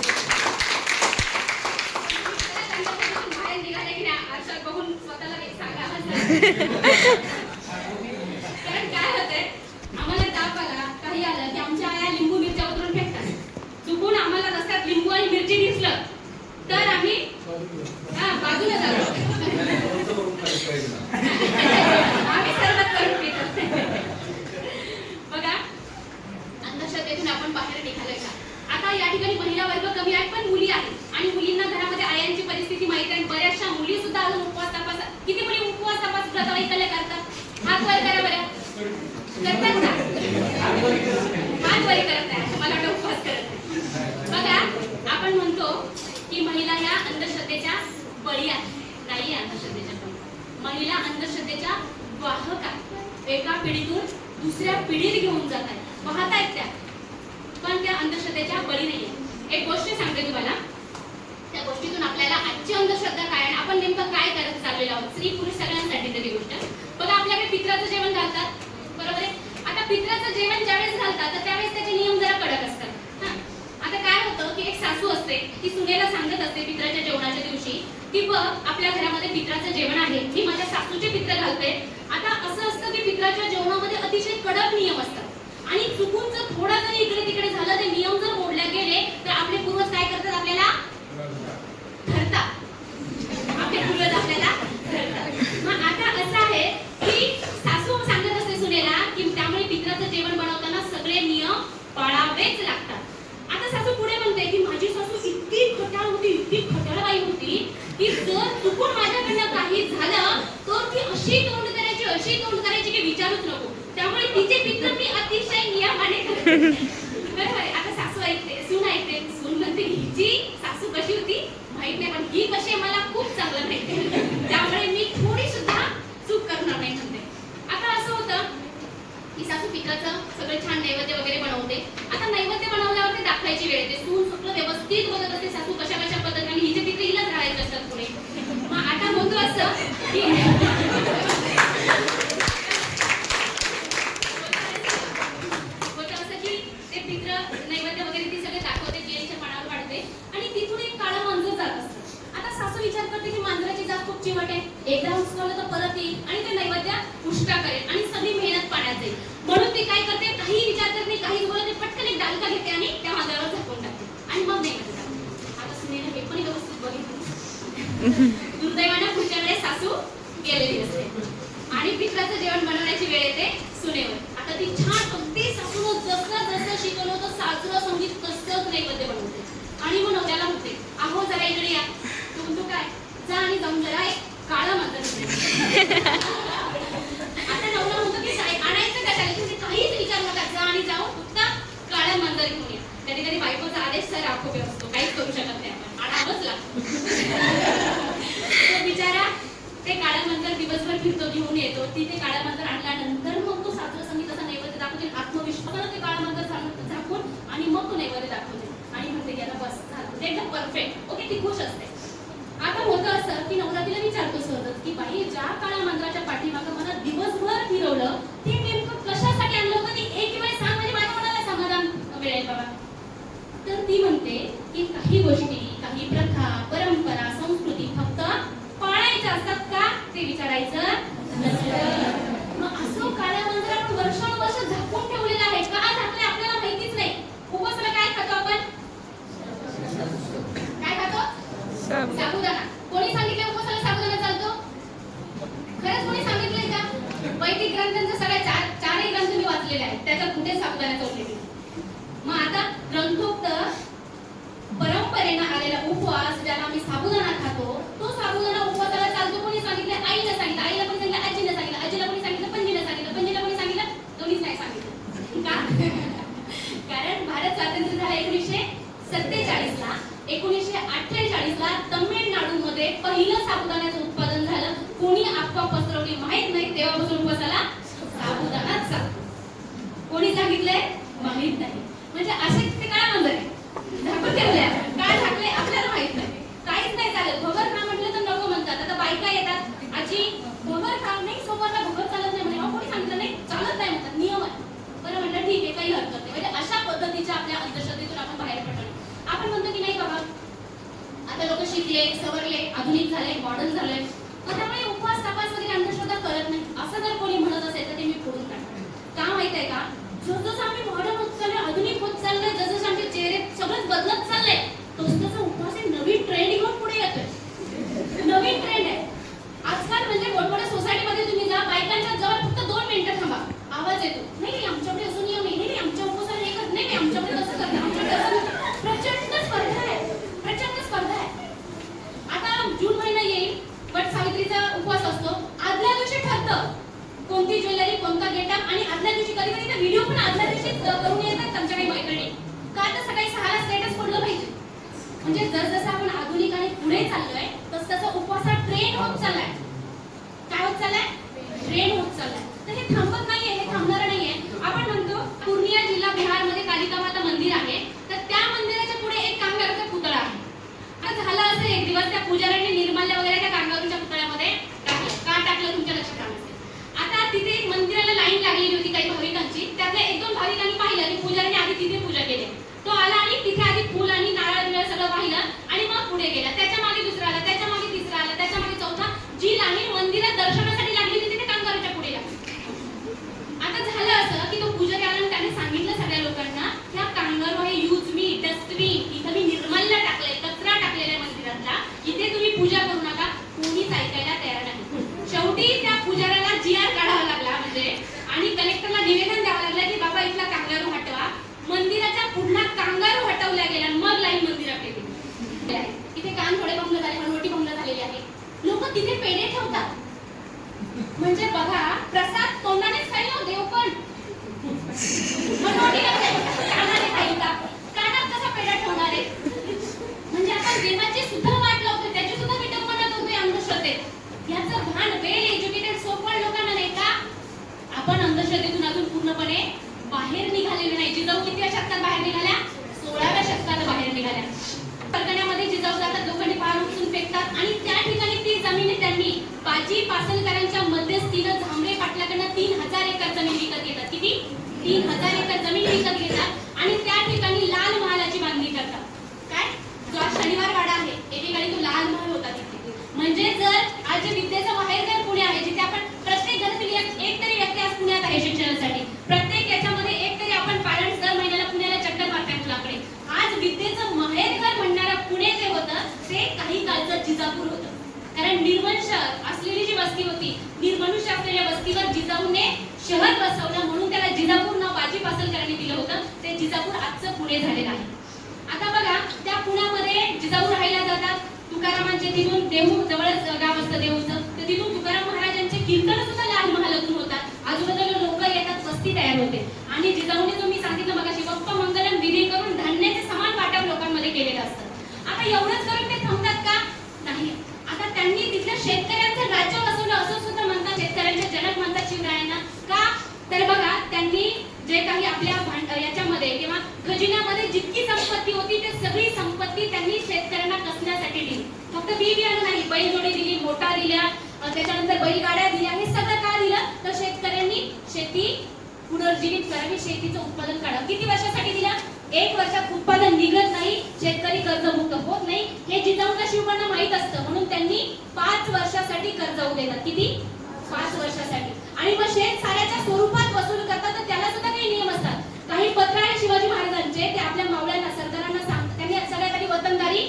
बाहेर निघाले की नाही आरशात बघून स्वतःला एक सांगा. कारण काय होतंय, आम्हाला ताप आला, काही आलं की आमच्या आया लिंबू मिरच्या उतरून फेकतात. चुकून आम्हाला रस्त्यात लिंबू आणि मिरची दिसलं तर आम्ही बाजूला जातो. आम्ही सरबत करून पितो. बघा, अंधश्रद्धेतून आपण बाहेर निघालोय का? आता या ठिकाणी महिला वर्ग कमी आहे पण मुली आहेत आणि मुलींना घरामध्ये आयांची परिस्थिती माहिती आहे. बऱ्याचशा मुली सुद्धा अजून उपवास तपास. किती मुली उपवास तपास व्रतवैकल्य करतात? हात वर करा बरं. करतात का? हात वर करत आहे. मला वाटतं उपवास करत नाही. बघा, आपण म्हणतो की महिला ह्या अंधश्रद्धेच्या बळी आहेत. नाही, अंधश्रद्धेच्या बळी. महिला अंधश्रद्धेच्या वाहक आहेत. एका पिढीतून दुसऱ्या पिढीत घेऊन जात आहेत, वाहतायत त्या, पण त्या अंधश्रद्धेच्या बळी नाहीये. एक गोष्ट सांगते तुम्हाला, त्या गोष्टीतून आपल्याला आजची अंधश्रद्धा काय आणि आपण नेमकं काय करत चाललेलो आहोत. स्त्री पुरुष सगळ्यांसाठी तरी गोष्ट. बघा, आपल्याकडे पित्राचं जेवण घालतात, बरोबर आहे? आता पित्राचं जेवण ज्यावेळेस घालतात तर त्यावेळेस त्याचे नियम जरा कडक असतात. आता काय होतं की एक सासू असते, ती सुनेला सांगत असते पित्राच्या जेवणाच्या दिवशी की बघ, आपल्या घरामध्ये पित्राचं जेवण आहे, मी माझ्या सासूचे पित्र घालते. आता असं असतं की पित्राच्या जेवणामध्ये अतिशय कडक नियम असतात आणि चुकून जर थोडा जरी इकडे तिकडे झालं, ते नियम जर मोडले गेले तर आपले पूर्वज काय करतात? आपल्याला धरतात. आपले पूर्वज आपल्याला धरतात. मग आता असं आहे की सासू सांगत असते सुनेला की त्यामुळे पित्राचं जेवण बनवताना सगळे नियम पाळावेच लागतात. आता सासू पुढे म्हणते की माझी सासू इतकी खट्याळ होती, इतकी खट्याळ बाई होती की जर चुकून माझ्याकडनं काही झालं तर ती अशी तोंड करायची की विचारूच नको. त्यामुळे तिचे पित्र मी अतिशय नियमाने करते. बरोबर आहे? आता सासू ऐकते, सून ऐकते. सून म्हणते हिची सासू कशी होती माहित नाही, पण ही कशी मला खूप चांगलं माहिती, त्यामुळे मी थोडी सुद्धा चूक करणार नाही म्हणते. आता असं होतं की सासू पित्राचं सगळं छान नैवेद्य वगैरे बनवते. आता नैवेद्य बनवल्यावर ते दाखवायची वेळ येते. सून सगळं व्यवस्थित बघत असते, सासू कशा पद्धतीने हिचे पित्र हिलाच राहायचे असतात पुढे. मग आता होतं असं की ते पित्र नैवेद्य वगैरे ती सगळे दाखवते, केळीच्या पानावर वाढते आणि तिथून एक काळं मांजर जात असतं. आता सासू विचार करते की मांजराची जात खूप चिवट आहे, एकदा हुसकावलं तर परत येईल आणि ते नैवेद्य उष्टा करेल आणि सगळी मेहनत पाण्यात जाईल. म्हणून ती काय करते, काही विचार करत नाही, काही बोलत नाही, पटकन एक डालका घेते आणि त्या मांजरावर झाकून टाकते आणि मग नैवेद्य दाखवते. आता सुनेने हे पण व्यवस्थित बघितलं. दुर्दैवानं पुढच्या वेळेस सासू गेलेली असते आणि पित्राचं जेवण बनवण्याची वेळ येते सुनेवर. आता ती छान अगदी सासून जसं शिकवलं होतं साजरं संगीत तसंच नैवेद्य बनवते आणि मग नवऱ्याला म्हणते, अहो जरा इकडे या. तो म्हणतो काय? जा आणि जाऊन जरा एक काळं मांजर. आता नवरा म्हणतो की आणायचं कशाला, तुम्ही काहीच विचार नका, जा आणि जाऊन फक्त काळं मांजर घेऊन या. कधी कधी बायकोचा आदेश सर आखोबे असतो, काहीच करू शकत नाही आपण, आणावंच लागतं. तो बिचारा ते काळं मांजर दिवसभर फिरतो, घेऊन येतो. तिथे काळं मांजर आणल्यानंतर मग तो साजरं संगीत असा नैवेद्य दाखवते, आत्मविश्वासानं ते काळं मांजर झाकून आणि मग तो नैवेद्य दाखवते आणि म्हणते की आता बस झालं, ते एकदम परफेक्ट. ओके, ती खुश असते. आता होतं असं की नवरा तिला विचारतो सहजच की बाई, ज्या काळ्या मांजराच्या पाठीमागं मला दिवसभर फिरवलं ते नेमकं कशासाठी आणलं होतं, ती एक वेळ सांग म्हणजे माझ्या मनाला समाधान मिळेल बाबा. तर ती म्हणते की काही गोष्टी, काही प्रथा, परंपरा, संस्कृती फक्त पाळायच्या असतात का ते विचारायचं नसतं. मग असं काळ्या मांजरावर वर्षानुवर्ष झाकून ठेवलेलं आहे. का झाकलंय आपल्याला माहितीच नाही. उपवासाला काय खातो आपण? काय खातो? साबुदाणा. कोणी सांगितलं उपवासाला साबुदाणा चालतो? खरंच कोणी सांगितलंय का? वैदिक ग्रंथांचे सगळे चारही ग्रंथ मी वाचलेले आहेत, त्याच्यात कुठे साबुदाण्याचा उल्लेख नाही. मग आता ग्रंथोक्त परंपरेनं आलेला उपवास ज्याला आम्ही साबुदाणा खातो, तो साबुदाणा उपवासाला चालतो. कोणी सांगितलं? आईला सांगितलं. आईला पण सांगितलं, आजीला सांगितलं. आजीला कोणी सांगितलं? पणजीला सांगितलं. पणजीला कोणी सांगितलं? कोणीच नाही सांगितलं. का? कारण भारत स्वातंत्र्य झाला 1947 ला. 1948 ला तमिळनाडूमध्ये पहिलं साबुदाण्याचं उत्पादन झालं. कोणी अफवा पसरवली माहित नाही. तेव्हापासून उपवासाला साबुदाणाच चालतो. कोणी सांगितलंय? माहित नाही. म्हणजे असे ते काय म्हणताय? झाकून ठेवल्या. काय झाकले आपल्याला माहित नाही. काहीच नाही चालत. भगर खा म्हटलं तर नको म्हणतात. आता बायका येतात, आजी भगर खा. नाही, सोमवारला भगर चालत नाही म्हणे. कोणी सांगितलं? नाही, चालत नाही म्हणतात, नियम आहे. बरं म्हटलं ठीक आहे, काही हरकत नाही. म्हणजे अशा पद्धतीच्या आपल्या अंधश्रद्धेतून आपण बाहेर पडलो. आपण म्हणतो की नाही बाबा, आता लोक शिकले, सवरले, आधुनिक झाले, मॉडर्न झाले, मग त्यामुळे उपवास तपास वगैरे अंधश्रद्धा करत नाही असं जर कोणी म्हणत असेल तर ते मी फोडून टाकतो. का माहित आहे का? जसं आम्ही मॉडर्न होत चाललोय, आधुनिक होत चाललोय, जसं आमचे चेहरे सगळंच बदलत चाललंय, तसं उपवास एक नवीन ट्रेंड घेऊन पुढे येतोय. नवीन ट्रेंड आहे आजकाल. म्हणजे मोठमोठ्या सोसायटीमध्ये तुम्ही जा, बायकांच्या जवळ फक्त 2 मिनिटं थांबा, आवाज येतो, नाही आमच्याकडे असं नियम आहे, नाही आमच्या उपवासाला हे करत नाही, आमच्याकडे कसं करते, आमच्याकडे असं. प्रचंड स्पर्धा आहे, प्रचंड स्पर्धा आहे. आता जून महिना येईल, वट सावित्रीचा उपवास असतो. आदल्या दिवशी ठरतं कोणती ज्वेलरी, कोणता गेटअप, आणि आदल्या दिवशी कधी कधी तर व्हिडिओ पण आदल्या दिवशी करून येतात आमच्या काही मैत्रिणी. का तर सकाळी 6ला स्टेटस पडलं पाहिजे. म्हणजे जसं आपण आधुनिक आणि पुढे चाललोय तसं उपवासा ट्रेंड होत चाललाय. काय होत चाललाय? ट्रेंड होत चाललाय. तर हे थांबत नाहीये, हे थांबणार नाहीये. आपण म्हणतो पूर्णिया जिल्हा बिहारमध्ये कालिका माता मंदिर आहे, तर त्या मंदिराच्या पुढे एक कांगारूचा पुतळा आहे. आता झालं असं एक दिवस त्या पुजाऱ्यांनी निर्माल्य वगैरे त्या कांगारूच्या पुतळ्यामध्ये टाकलं. का टाकलं तुमच्या लक्षात आलं असेल. आता तिथे एक मंदिराला लाईन लागलेली होती काही भाविकांची. त्यातल्या 1-2 भाविकांनी पाहिलं की पुजाऱ्याने आधी तिथे पूजा केली. तो आला आणि तिथे आधी फूल आणि नारळ सगळं पाहिलं आणि मग पुढे गेला. त्याच्या मागे दुसरा आला, त्याच्या मागे तिसरा आला, त्याच्या मागे चौथा. जी लाईन मंदिरात दर्शनासाठी लागली होती तिथे कांगारूच्या पुढे लागली. आता झालं असं की तो पुजारी आला आणि त्याने सांगितलं सगळ्या लोकांना, ह्या कांगारू आहे यूज मी डस्टबिन, इथं मी निर्माल्य टाकलंय, कचरा टाकलेला आहे मंदिरातला, इथे तुम्ही पूजा करू नका. कोणीच ऐकायला तयार नाही. शेवटी त्या पुजाऱ्याला जीआर काढावा लागला म्हणजे, आणि कलेक्टरला निवेदन द्यावं लागलं की बाबा इथला कांगारू हटवा. मंदिराच्या पुढला कांगारू हटवला गेला, मग लाईन मंदिरात गेली. इथे कान थोडे भंग झाले, हनुवटी भंग झालेली आहे. लोक तिथे पेढे ठेवतात. म्हणजे बघा, प्रसाद तोंडानेच खायला, देव पण कानाने खाईल का? कानात कसा पेढा ठेवणार आहे? म्हणजे आपण देवाची सुद्धा वाट लावतो, त्याची सुद्धा विटंबना करतोय अंधश्रद्धेत. याचं भान वेल एज्युकेटेड सोपवाळ लोकांना नाही का? आपण अंधश्रद्धेतून अजून पूर्णपणे बाहेर निघालेले नाही. जिजाऊ किती शतकात बाहेर निघाल्या? 16व्या शतकात बाहेर निघाल्या. परगण्यामध्ये जिजाऊ जातात, लोखंडी पहाड उचलून फेकतात, आणि त्या ठिकाणी ती जमीन त्यांनी बाजी पासलकरांच्या मध्यस्थीनं झांबरे पाटलाकडनं 3000 एकर जमीन विकत घेतात. किती? 3000 एकर जमीन विकत घेतात आणि त्या ठिकाणी लाल महालाची बांधणी करतात. काय? जो आज शनिवार वाडा आहे, एकेकाळी तो लाल महल होता तिथे. म्हणजे जर आज विद्येचं माहेरघर पुणे आहे, जिथे आपण प्रत्येक घरातील एक तरी व्यक्ती आज पुण्यात आहे शिक्षणासाठी, प्रत्येक याच्यामध्ये एक तरी आपण पॅरेंट्स दर महिन्याला पुण्याला चक्कर मारतात मुलाकडे. आज विद्येचं माहेरघर म्हणणारा पुणे जे होतं ते काही काळचं जिजापूर होतं. कारण निर्वंश असलेली जी वस्ती होती, निर्मनुष्य असलेल्या वस्तीवर जिजाऊने शहर बसवलं, म्हणून त्याला जिजापूर नाव बाजी पासलकरांनी दिलं होतं. ते जिजापूर आजचं पुणे झालेलं आहे. आता बघा, त्या पुण्यामध्ये जिजाऊ राहायला जातात. तुकारामांचे तिथून देहू जवळच गाव असतं देहूचं, तर तिथून तुकाराम महाराजांचे कीर्तन सुद्धा लाल महालातून होतात. आजूबाजूला लोक येतात, वस्ती तयार होते. आणि जिजाऊने तुम्ही सांगितलं बघा, शिवप्पा मंगलम विधी करून धान्याचे समान वाटप लोकांमध्ये केलेलं असतं. आता एवढंच करून ते थांबतात का? नाही. आता त्यांनी तिथल्या शेतकऱ्यांचं राज्य बसवलं असं सुद्धा म्हणतात. शेतकऱ्यांचे जनक म्हणतात शिवरायांना. का? तर बघा, त्यांनी जे काही आपल्या याच्यामध्ये किंवा खजिन्यामध्ये जितकी संपत्ती होती ते सगळी संपत्ती त्यांनी शेतकऱ्यांना कसण्यासाठी दिली. फक्त बी बियाणं नाही, बैलजोडी दिली, मोटा दिल्या, त्याच्यानंतर बैलगाड्या दिल्या. हे सगळं का दिलं? तर शेतकऱ्यांनी शेती पुनर्जीवित करावी, शेतीचं उत्पादन काढावं. किती वर्षासाठी दिलं? 1 वर्षात उत्पादन निघत नाही, शेतकरी कर्जमुक्त होत नाही, हे जिजाऊंना शिवबांना माहित असतं. म्हणून त्यांनी 5 वर्षासाठी कर्ज देतात. किती? 5 वर्षासाठी. आणि मग शेत साऱ्याच्या स्वरूपात वसूल करतात. तर त्याला सुद्धा काही नियम असतात. काही पत्र आहे शिवाजी महाराजांचे, ते आपल्या मावळ्यांना, सरदारांना सांगतात. त्यांनी सगळ्यात आधी वतनदारी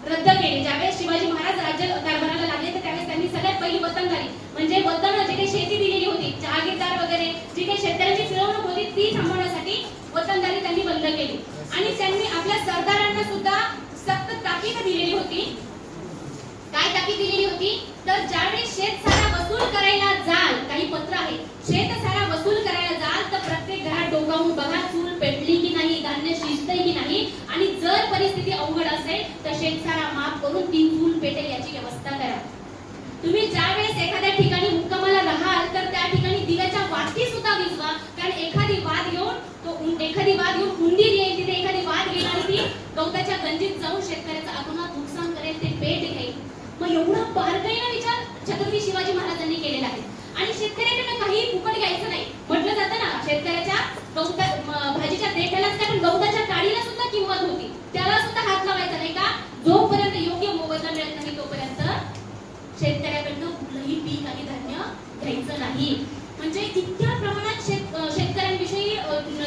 रद्द केली. ज्यावेळेस शिवाजी महाराज राज्य कारभाराला लागले तर त्यावेळेस त्यांनी सगळ्यात पहिली वतनदारी, म्हणजे वतन जे काही शेती दिलेली होती, जहागीरदार वगैरे जी काही शेतकऱ्यांची फिरवणूक होती ती थांबवण्यासाठी वतनदारी त्यांनी बंद केली आणि त्यांनी आपल्या सरदारांना सुद्धा सक्त ताकीद दिलेली होती. काय ताकीद दिलेली होती तर ज्यावेळी शेतसारा वसूल करायला जाल, काही पत्र आहे, शेतसारा वसूल करायला जाल तर प्रत्येक घरात डोकावून बघा चूल पेटली की नाही, धान्य शिजतंय की नाही, आणि जर परिस्थिती अवघड असेल तर शेतसारा माफ करून ती चूल पेटेल याची व्यवस्था करा. तुम्ही ज्या वेळेस एखाद्या ठिकाणी मुक्कामाला राहाल तर त्या ठिकाणी दिव्याच्या वाती सुद्धा विझवा, कारण एखादी वाद घेऊन उंदीर येईल, तिथे एखादी वाद घेईल आणि ती गवताच्या गंजीत जाऊन शेतकऱ्याचं अतोनात नुकसान करेल, ते पेट घेईल. मग एवढा बारकाईने विचार छत्रपती शिवाजी महाराजांनी केलेला आहे. आणि शेतकऱ्याकडनं काही फुकट घ्यायचं नाही. म्हटलं जातं ना, शेतकऱ्याच्या भाजीच्या देठाला पण गवताच्या काडीला सुद्धा किंमत होती, त्याला सुद्धा हात लावायचा नाही का? जोपर्यंत योग्य मोबदला मिळत नाही तोपर्यंत शेतकऱ्याकडनं कुठलंही पीक आणि धान्य घ्यायचं नाही. म्हणजे इतक्या प्रमाणात शेतकऱ्यांविषयी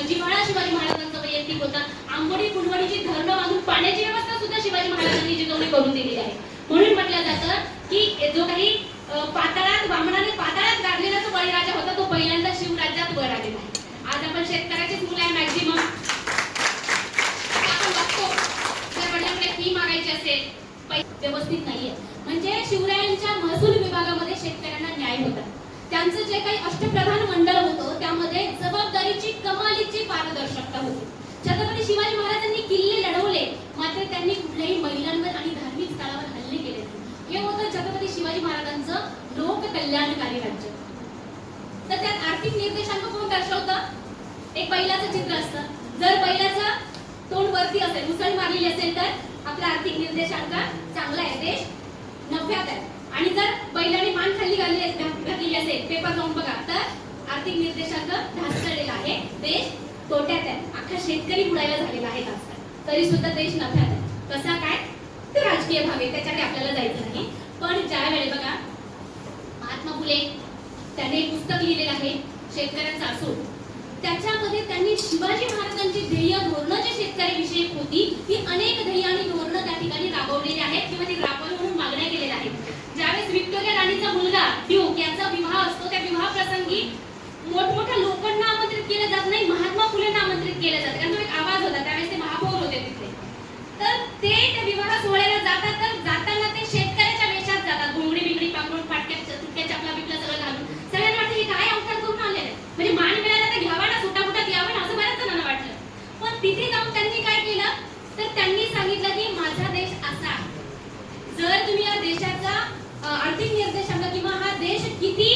जिव्हाळा शिवाजी महाराजांचा वैयक्तिक होता. आंबोडी कुंडवडीची धरणं बांधून पाण्याची व्यवस्था सुद्धा शिवाजी महाराजांनी जितवणी करून दिलेली आहे. म्हणून म्हटलं जातं की जो काही वामनाने पाताळात गाडलेला जो बळीराजा होता तो पहिल्यांदा शिवराज्यात वर आलेला आहे. आज आपण शेतकऱ्याचीच मुलं आहे मॅक्झिमम. आपण बघतो जर वडिलांकडे फी मागायची असेल, व्यवस्थित नाहीये. म्हणजे शिवरायांच्या महसूल विभागामध्ये शेतकऱ्यांना न्याय होता. त्यांचं जे काही अष्टप्रधान मंडळ होतं त्यामध्ये जबाबदारीची कमालीची पारदर्शकता होती. छत्रपती शिवाजी महाराजांनी किल्ले लढवले, मात्र त्यांनी कुठल्याही महिलांवर आणि धार्मिक स्थळावर हल्ले केले नाही. हे होतं छत्रपती शिवाजी महाराजांचं लोककल्याणकारी राज्य. तर त्यात आर्थिक निर्देशांक कोण दर्शवतं? एक बैलाचं चित्र असतं. जर बैलाचं तोंड वरती असेल, मुसळ मारलेली असेल तर आपला आर्थिक निर्देशांक चांगला आहे, देश नफ्यात आहे. आणि जर बैलाने मान खाली घातलेली असेल, पेपर जाऊन बघा, तर आर्थिक निर्देशांक ढासळलेला आहे, देश तोट्यात आहे. अख्खा शेतकरी बुडायला झालेला आहे आजकाल, तरी सुद्धा देश नफ्यात आहे. कसा काय? ते राजकीय भाग आहे, त्याच्याकडे आपल्याला जायचं नाही. पण ज्या वेळी बघा महात्मा फुले त्याने एक पुस्तक लिहिलेलं आहे शेतकऱ्यांचा असूड, त्याच्यामध्ये त्यांनी शिवाजी महाराजांची ध्येय धोरणं जे शेतकऱ्याविषयी होती ती अनेक ध्येय आणि धोरणं त्या ठिकाणी राबवलेली आहेत किंवा ती राबवावी म्हणून मागण्या केलेल्या आहेत. ज्यावेळेस व्हिक्टोरिया राणीचा मुलगा ड्यूक यांचा विवाह असतो, त्या विवाह प्रसंगी मोठमोठ्या लोकांना आमंत्रित केलं जात नाही, महात्मा फुलेंना आमंत्रित केलं जातं, कारण तो एक आवाज होता. त्यावेळेस ते महापौर होते तिथे. तर ते त्या विवाह सोहळ्याला जातात, तर जाताना ते शेतकऱ्याच्या वेशात जातात, घोंगडी बिंगडी पांघरून फाटक्या तुटक्या चपला बिपला सगळं घालून. सगळ्यांना वाटतं हे काय अवतार करून आलेलं आहे, म्हणजे मान मिळाला तर घ्यावा ना, सुटाफुटात यावं ना, असं बऱ्याच जणांना वाटलं. पण तिथे जाऊन त्यांनी काय केलं तर त्यांनी सांगितलं की माझा देश असा आहे. जर तुम्ही या देशाचा आर्थिक निर्देशांक किंवा हा देश किती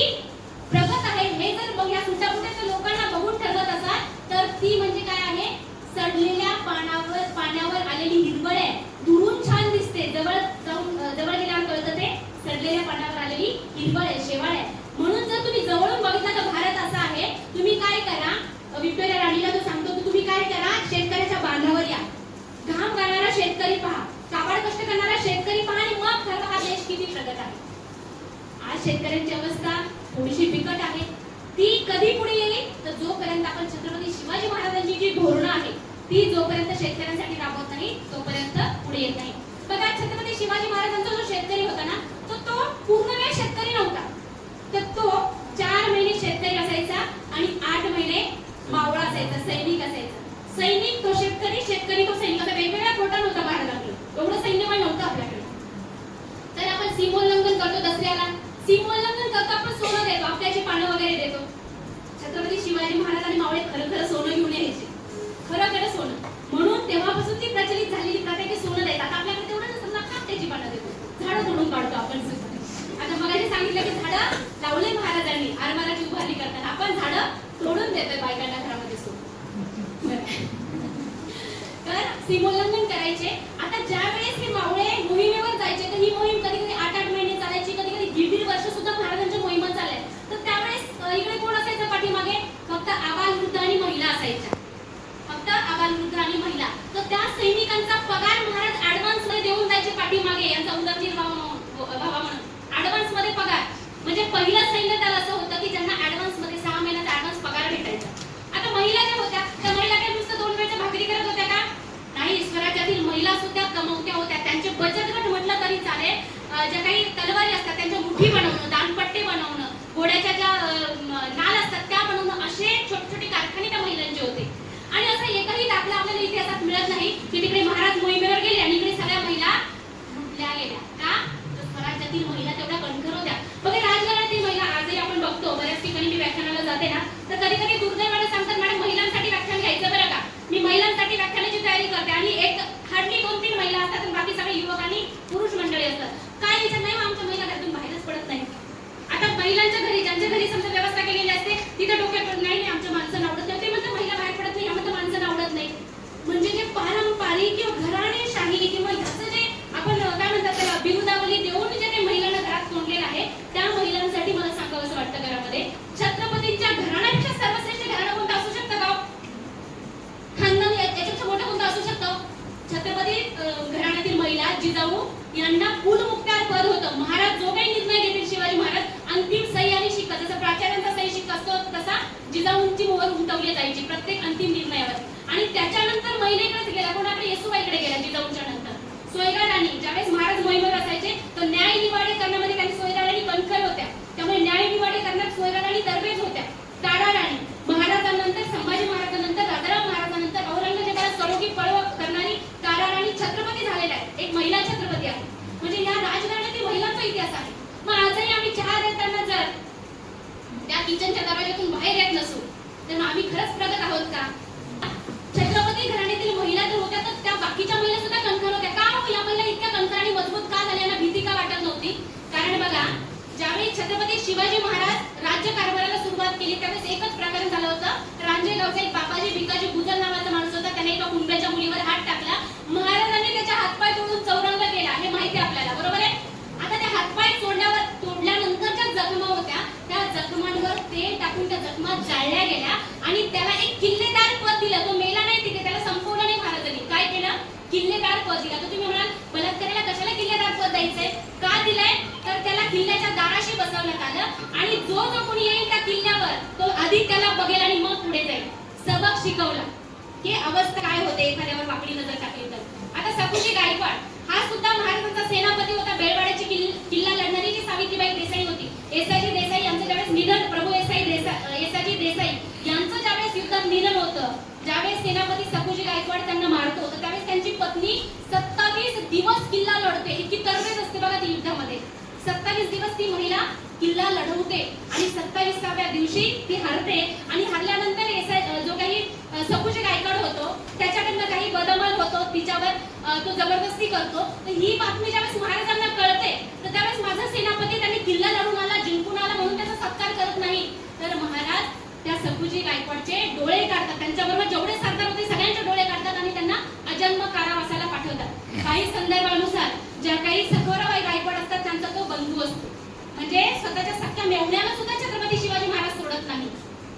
प्रगत आहे हे जर या सुटाफुटाच्या लोकांना बघून ठरवत असाल तर ती म्हणजे काय आहे? सडलेल्या पाण्यावर आलेली हिरवळ आहे. दुरून छान दिसते, जवळ गेल्यावर कळतं ते सडलेल्या पाण्यावर आलेली हिरवळ आहे, शेवाळ आहे. म्हणून जर तुम्ही जवळून बघितलं तर भारत असा आहे. तुम्ही काय करा, व्हिक्टोरिया राणीला तो सांगतो की तुम्ही काय करा, शेतकऱ्याच्या बांधावर या, घाम गाळणारा शेतकरी पहा, काबाड कष्ट करणारा शेतकरी पहा आणि मग ठरवा हा देश किती प्रगत आहे. आज शेतकऱ्यांची अवस्था थोडीशी बिकट आहे. ती कधी पुढे येईल तर जोपर्यंत आपण छत्रपती शिवाजी महाराजांची जी धोरणं आहे ती जोपर्यंत शेतकऱ्यांसाठी राबवत नाही तोपर्यंत पुढे येत नाही. बघा छत्रपती शिवाजी महाराजांचा जो शेतकरी होता ना तो पूर्ण वेळ शेतकरी नव्हता. तर तो 4 महिने शेतकरी असायचा आणि 8 महिने मावळा असायचा, सैनिक असायचा. सैनिक तो शेतकरी, शेतकरी तो सैनिक. असा वेगवेगळा कोटा नव्हता महाराजांकडे, एवढं सैन्यबळ नव्हतं आपल्याकडे. तर आपण सीमोल्लंघन करतो दसऱ्याला, सीमोल्लंघन करतो आपण सोनं देतो, आपल्याची पानं वगैरे देतो. छत्रपती शिवाजी महाराज आणि मावळे खरं सोनं घेऊन यायचे, खरं सोनं. म्हणून तेव्हापासून ती प्रचलित झालेली प्रथा की सोनं द्यायचं. आता आपल्याकडे तेवढं नसतं ना, कापट्याची पानं देतो, झाडं तोडून काढतो आपण. आता मगाशी सांगितलं की झाडं लावले महाराजांनी आरमाराची उभारणी करताना, आपण झाडं तोडून देतोय बायकांना घरामध्ये सोनं. तर सीमोल्लंघन करायचे. आता ज्या वेळेस हे मावळे मोहिमेवर जायचे तर ही मोहीम कधी कधी 8-8 महिने चालायची, कधी कधी 1.5 वर्ष सुद्धा महाराजांच्या मोहिमा चालल्या. तर त्यावेळेस इकडे कोण असायचं पाठीमागे? फक्त आबालवृद्ध आणि महिला असायच्या, फक्त आबालवृद्ध आणि महिला. तर त्या सैनिकांचा पगार महाराज ऍडव्हान्स मध्ये देऊन जायचे पाठीमागे, यांचा उदरनिर्वाह म्हणून ऍडव्हान्स मध्ये पगार. म्हणजे पहिलं सैन्य त्याला असं होतं की ज्यांना ऍडव्हान्स मध्ये 6 महिन्याचा ऍडव्हान्स पगार भेटायचा. आता महिला ज्या होत्या त्या महिला काय नुसतं 2 वेळच्या भाकरी करत होत्या का? नाही, स्वराज्यातील महिला सुद्धा कमवत्या होत्या. त्यांचे बचत गट म्हटलं तरी चालेल. ज्या काही तलवारी असतात त्यांच्या मुठी बनवणं, दानपट्टे बनवणं, घोड्याच्या ज्या नाल असतात त्या बनवणं, असे छोटे छोटे कारखाने त्या महिलांचे होते. आणि असं एकही दाखला आपल्या जायची प्रत्येक अंतिम निर्णयावर. आणि त्याच्यानंतर महिलेकडेच गेला, कोणाकडे? येसूबाईकडे गेला जिजाऊच्या नंतर. सोयरा राणी, ज्यावेळेस महाराज मोहीमेवर असायचे तर न्याय निवाडे करण्यामध्ये काही सोयरा राणी कणखर होत्या, त्यामुळे न्याय निवाडे करण्यात सोयरा राणी तरबेज होत्या. तारा राणी, महाराजांनंतर संभाजी महाराजांनंतर राजाराम महाराजांनंतर औरंगजेबाला सळोगी पळव करणारी तारा राणी छत्रपती झालेल्या आहेत, एक महिला छत्रपती आहे. म्हणजे या राजघराण्यातील महिलांचा इतिहास आहे. मग आजही आम्ही चहा देताना जर त्या किचनच्या दरवाजातून बाहेर येत नसू तर मग आम्ही खरंच प्रगत आहोत का? छत्रपती घराण्यातील महिला तर होत्या, तर त्या बाकीच्या महिला सुद्धा कणखर होत्या. का हो या महिला इतक्या कणखर आणि मजबूत का झाल्या, यांना भीती का वाटत नव्हती? कारण बघा, ज्यावेळी छत्रपती शिवाजी महाराज राज्य कारभाराला सुरुवात केली त्यावेळेस एकच प्रकरण झालं होतं. रांजेगावचा एक बाबाजी भिकाजी गुजर नावाचा माणूस होता, त्याने एका कुंभ्याच्या मुलीवर हात टाकला. महाराजांनी त्याच्या हातपाय तोडून चौरंग केला, हे माहिती आहे आपल्याला, बरोबर आहे? आता त्या हातपाय तोडल्यानंतरच्या जखमा होत्या, त्या जखमांवर तेल टाकून त्या जखमा जाळल्या गेल्या आणि त्याला एक किल्लेदार पद दिलं. तो मेला नाही तिथे, त्याला संपवलं नाही महाराजांनी. काय केलं? किल्लेदार पद दिला. तर तुम्ही म्हणाल बलात्काराला कशाला किल्लेदार पद द्यायचंय? का दिलंय? तर त्याला किल्ल्याच्या दाराशी बसवण्यात आलं आणि जो जो कोणी येईल त्या किल्ल्यावर तो आधी त्याला बघेल आणि मग पुढे जाईल. सबक शिकवला की अवस्था काय होते एखाद्यावर वाकडी नजर टाकली तर. आता सकुजी गायकवाड हा सुद्धा महाराजांचा सेनापती होता. बेळवाड्याची किल्ला लढणारी जी सावित्रीबाई देसाई होती, येसाजी देसाई यांचं ज्यावेळेस निधन, प्रभू येसाजी देसाई यांचं ज्यावेळेस युद्धात निधन होतं, ज्यावेळेस सेनापती सकुजी गायकवाड त्यांना मारतो तर त्यावेळेस त्यांची पत्नी 27 दिवस किल्ला लढते. इतकी तरबेज असते बघा ती युद्धामध्ये. 27 दिवस ती महिला किल्ला लढवते आणि 27व्या दिवशी ती हरते आणि हरल्यानंतर जो काही सकुजी गायकवाड होतो त्याच्याकडनं काही बदअमल होतो, तिच्यावर तो जबरदस्ती करतो. तर ही बातमी ज्यावेळेस महाराजांना कळते तर त्यावेळेस माझा सेनापती त्यांनी किल्ला लढून आला, जिंकून आला म्हणून त्याचा सत्कार करत नाही, तर महाराज त्या सकुजी गायकवाडचे डोळे काढतात. त्यांच्याबरोबर जेवढे सरदार होते सगळ्यांचे डोळे काढतात आणि त्यांना अजन्म कारावासाला पाठवतात. काही संदर्भानुसार ज्या काही सखोराबाई गायकवाड असतात त्यांचा तो बंधू असतो. म्हणजे स्वतःच्या सख्या मेवण्याला सुद्धा छत्रपती शिवाजी महाराज सोडत नाही.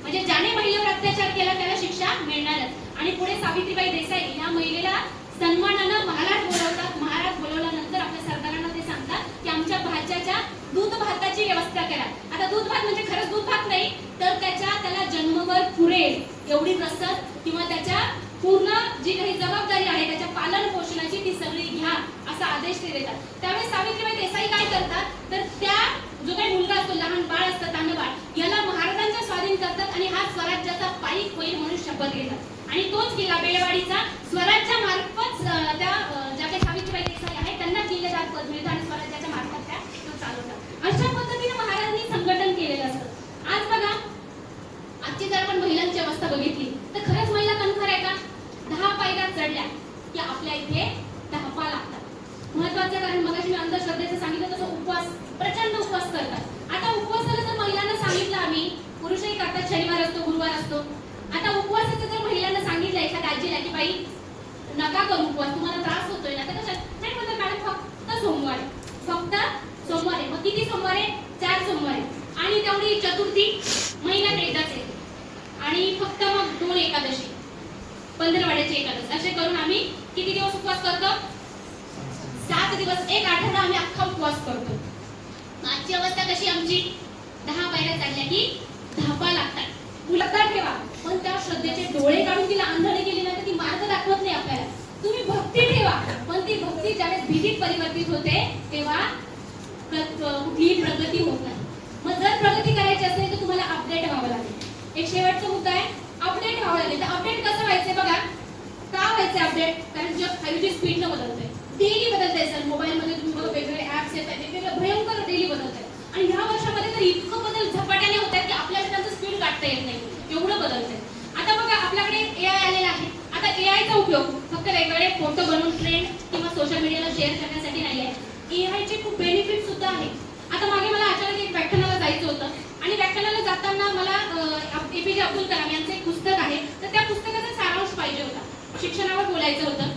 म्हणजे ज्याने महिलेवर अत्याचार केला त्याला शिक्षा मिळणारच. आणि पुढे सावित्रीबाई देसाई या महिलेला सन्मानानं महाराज बोलवतात. महाराज बोलवल्यानंतर आपल्या सरदारांना ते सांगतात की आमच्या भाच्याच्या दूध भाताची व्यवस्था करा. आता दूध भात म्हणजे खरंच दूध भात नाही, तर त्याला जन्मभर पुरेल एवढी रसद किंवा त्याच्या पूर्ण जी काही जबाबदारी आहे त्याच्या पालन पोषणाची ती सगळी घ्या असा आदेश ते देतात. त्यावेळेस सावित्रीबाई देसाई काय करतात तर त्या जो काही मुलगा असतो, लहान बाळ असतं, तांडबाळ, याला महाराजांच्या स्वाधीन करतात आणि हा स्वराज्याचा पाईक होईल म्हणून शपथ घेतात. आणि तोच किल्ला बेळवाडीचा स्वराज्यामार्फत त्या ज्या काही सावित्रीबाई देसाई आहेत त्यांना किल्लेदार पद मिळतं आणि स्वराज्याच्या मार्फत त्या तो चालवतात. अशा पद्धतीने महाराजांनी संघटन केलेलं असतं. आज बघा, आजची जर आपण महिलांची अवस्था बघितली तर खरंच महिला कणखर आहे का? 10 पायऱ्या चढल्या की आपल्या इथे 10 पा लागतात. महत्वाचं कारण मगाशी मी अंधश्रद्धेचं सांगितलं तसं उपवास, प्रचंड उपवास करतात. आता उपवासाला जर महिलांना सांगितलं, आम्ही पुरुषही करतात, शनिवार असतो, गुरुवार असतो. आता उपवासाचं जर महिलांना सांगितलं एखाद्या आजीला की बाई नका करू उपवास, तुम्हाला त्रास होतोय ना, तर कशात नाही म्हणतात मॅडम फक्त सोमवार, फक्त सोमवार. मग किती सोमवार आहे? 4 सोमवार आहे. आणि तेवढी चतुर्थी महिन्यात एकदाच आहे. आणि फक्त मग 2 एकादशी, पंधरवाड्याची एकादशी, असे करून आम्ही किती दिवस उपवास करतो? 7 दिवस, एक आठवडा आम्ही अख्खा उपवास करतो. आजची अवस्था कशी आमची? 10 पायऱ्या चढल्या की 10 पा लागतात. लक्षात ठेवा, पण त्या श्रद्धेचे डोळे काढून तिला आंधळी केली ना तर ती मार्ग दाखवत नाही आपल्याला. तुम्ही भक्ती ठेवा, पण ती भक्ती ज्यावेळेस भीतीत परिवर्तित होते तेव्हा कुठलीही प्रगती होत नाही. मग जर प्रगती करायची असेल तर तुम्हाला अपडेट व्हावं लागेल. एक शेवटचा मुद्दा आहे, अपडेट व्हावं लागेल. तर अपडेट कसं व्हायचंय बघा, का व्हायचंय अपडेट? कारण जग 5G स्पीडनं बदलतंय, डेली बदलतंय. सर मोबाईलमध्ये तुम्ही बघा वेगवेगळे ऍप्स येतात, वेगवेगळे भयंकर डेली बदलतंय. आणि ह्या वर्षामध्ये तर इतकं बदल झपाट्याने होत आहेत की आपल्याला त्यांचं स्पीड गाठता येत नाही, एवढं बदलतंय. आता बघा, आपल्याकडे AI आलेला आहे. आता AIचा उपयोग फक्त वेगवेगळे फोटो बनवून ट्रेंड किंवा सोशल मीडियाला शेअर करण्यासाठी नाही आहे. AIचे खूप बेनिफिट सुद्धा आहेत. आता मागे मला अचानक एक व्याख्यानाला जायचं होतं आणि व्याख्यानाला जाताना मला APJ अब्दुल कलाम यांचं एक पुस्तक आहे, तर त्या पुस्तकाचा सारांश पाहिजे होता. शिक्षणावर बोलायचं होतं,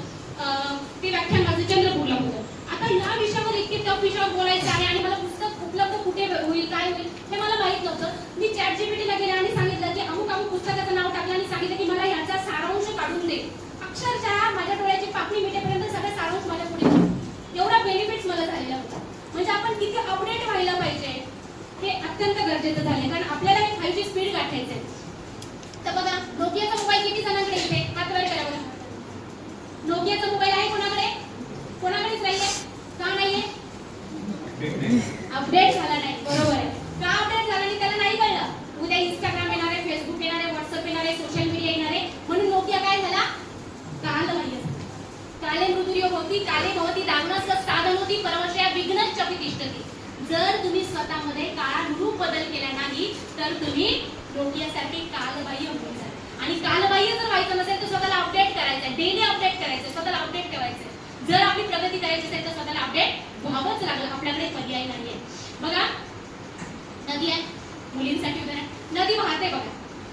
ते व्याख्यान माझं चंद्रपूरला होतं. आता या विषयावर इतके टफ विषयावर बोलायचं आहे आणि मला पुस्तक उपलब्ध कुठे होईल, काय होईल हे मला माहित नव्हतं. मी ChatGPTला गेले आणि सांगितलं की अमुक अमुक पुस्तकाचं नाव टाकलं आणि सांगितलं की मला ह्याचा सारांश काढून दे. अक्षरशः माझ्या डोळ्याची पापणी मिटेपर्यंत सगळं सारांश माझ्या पुढे एवढा बेनिफिट्स मला झालेला होता. म्हणजे आपण किती अपडेट व्हायला पाहिजे हे अत्यंत गरजेचं झालं, कारण आपल्याला हे 5G स्पीड गाठायचं आहे. तर बघा नोकियाचा मोबाईल किती जणांकडे इथे हात वर करा बघा. नोकियाचा मोबाईल आहे कोणाकडे? कोणाकडेच नाहीये. का नाहीये? अपडेट झाला नाही. बरोबर आहे. का अपडेट झाला नाही त्याला नाही कळलं. उद्या इंस्टाग्राम येणार आहे, फेसबुक येणार आहे, व्हॉट्सअप येणार आहे, सोशल मीडिया येणार आहे. म्हणून नोकिया काय झाला? कालबाह्य. काले मृत्युयो होती, काले भवती दारुणस्य साधनोती परमश्रया विघ्नश्च तिष्ठति. जर तुम्ही स्वतःमध्ये काळानुरूप बदल केला नाही तर तुम्ही नोकियासारखे कालबाह्य होऊन जाल. आणि कालबाह्य जर व्हायचं नसेल तर स्वतःला अपडेट करायचं, डेली अपडेट करायचं, स्वतःला अपडेट ठेवायचं. जर आपली प्रगती करायची असेल तर स्वतःला अपडेट व्हावंच लागलं. आपल्याकडे पर्याय नाहीये. बघा नदी आहे, मुलींसाठी उदाहरण. नदी वाहते बघा,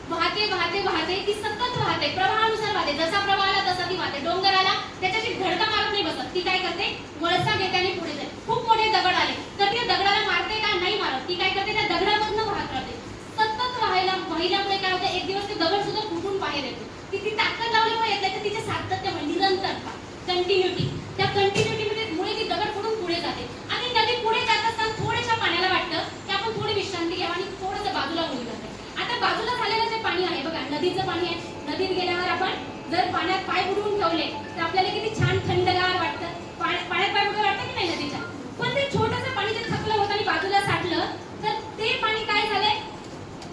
वाहते वाहते वाहते ती सतत वाहते, प्रवाहानुसार वाहते. जसा प्रवाह आला तसा ती वाहते. डोंगर आला त्याच्याशी धडका मारत नाही बसत. ती काय करते? वळसा घेते आणि पुढे जाते. खूप मोठे दगड आले तर ती दगडाला मारते का? नाही मारत. ती काय करते? त्या दगडामधनं वाहत राहते. सतत वाहिल्यामुळे काय होतं? एक दिवस ते दगड सुद्धा फुटून बाहेर येतो. ती ताकद लावल्यामुळे येत नाही तर तिचे सातत्य म्हणजे निरंतरता, कंटिन्युटी. त्या कंटिन्युटी मुळे ती दगड फुटून पुढे जाते. आणि नदी पुढे जात असताना थोड्याशा पाण्याला वाटतं की आपण थोडी विश्रांती घ्यावी आणि थोडंसं बाजूला होऊन जाते. आता बाजूला झालेलं जे पाणी आहे बघा, नदीचं पाणी आहे. नदीत गेल्यावर आपण जर पाण्यात पाय बुडवून ठेवले तर आपल्याला किती छान थंडगार वाटतं. पाण्यात पाय बुडवून वाटतं की नाही नदीच्या. पण ते छोटंसं पाणी जे थकलं होतं आणि बाजूला साठलं तर ते पाणी काय झालंय?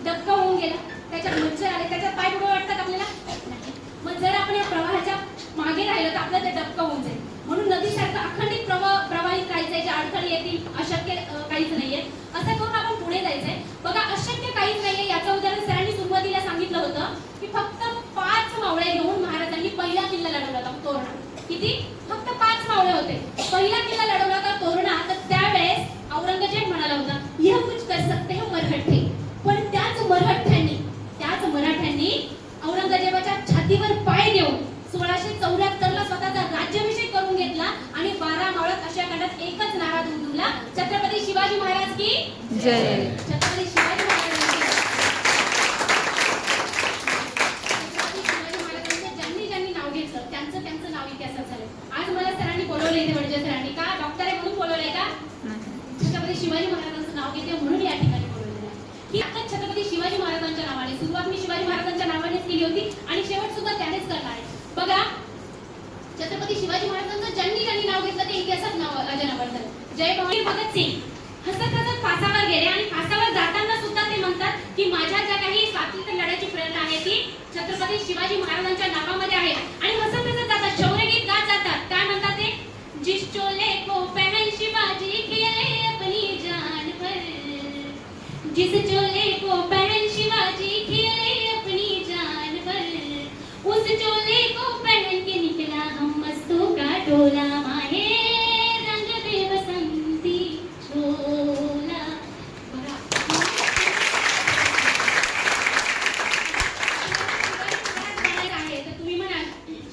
डबकं होऊन गेलं. त्याच्यात मच्छर आले. त्याच्यात पाय बुडवून वाटतात आपल्याला? मग जर आपण या प्रवाहाच्या मागे राहिलो तर आपल्याला ते डबकं होऊन जाईल. म्हणून नदीसारखं अखंडित प्रवाहित राहायचंय. जे अडथळे येतील अशक्य काहीच नाहीये. असं करून आपण पुढे जायचंय. बघा अशक्य काहीच नाहीये याचं उदाहरण सरांनी सुरुवातीला सांगितलं होतं की फक्त 5 मावळे घेऊन महाराजांनी पहिला किल्ला लढवला होता तोरणा. किती? फक्त 5 मावळे होते. पहिला किल्ला लढवला होता तोरणा. तर त्यावेळेस औरंगजेब म्हणाला होता यह कुछ कर सकते हैं मराठे. पण त्याच मराठ्यांनी औरंगजेबाच्या छातीवर पाय देऊन 1674 ला स्वतःचा राज्याभिषेक करून घेतला आणि 12 मावळात अशा खंडात एकच नारा धुंदुमला, छत्रपती शिवाजी महाराज की जय. छत्रपती शिवाजी महाराजांची ज्यांनी नाव घेतलं त्यांचं नाव इतिहासात झालं. आज मला सरांनी बोलवलं इथे म्हणजे सरांनी का डॉक्टर आहे म्हणून बोलवलंय का? छत्रपती शिवाजी महाराजांचं नाव घेते म्हणून या ठिकाणी बोलवलेलं आहे. ही आता छत्रपती शिवाजी महाराजांच्या नावाने सुरुवात मी शिवाजी महाराजांच्या नावानेच केली होती आणि शेवट सुद्धा त्यानेच करणार आहे. बघा छत्रपती शिवाजी महाराजांचं ज्यांनी नाव घेतलं ते इतिहासात नाव अजरामर झालं. जय भगतसिंग हसत हसत फासावर गेले आणि फासावर जाताना सुद्धा ते म्हणतात की माझ्या ज्या काही स्वातंत्र्य लढ्याची प्रेरणा आहे ती छत्रपती शिवाजी महाराजांच्या नावामध्ये आहे. आणि हसत हसत जातात, शौर्यगीत गात जातात. काय म्हणतात ते? जिस चोले को पहन शिवाजी खेले अपनी जान पर, जिस चोले को पहन शिवाजी खेले अपनी जान पर, उस चोले को पहन के निकला हम मस्तों का टोला, माहे रंग दे बसंती चोला. बघा आहे तर तुम्ही म्हणाल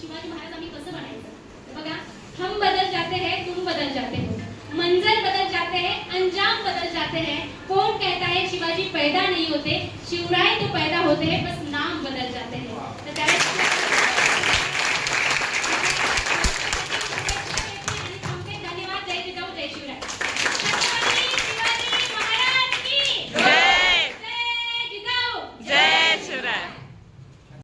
शिवाजी महाराज आम्ही कसं बनायचं? बघा हम बदल जाते हैं, तुम बदल जाते हो, मंजर बदल जाते हैं, अंजाम बदल जाते हैं. कौन कहता है शिवाजी पैदा नहीं होते? शिवराय तो पैदा होते हैं, बस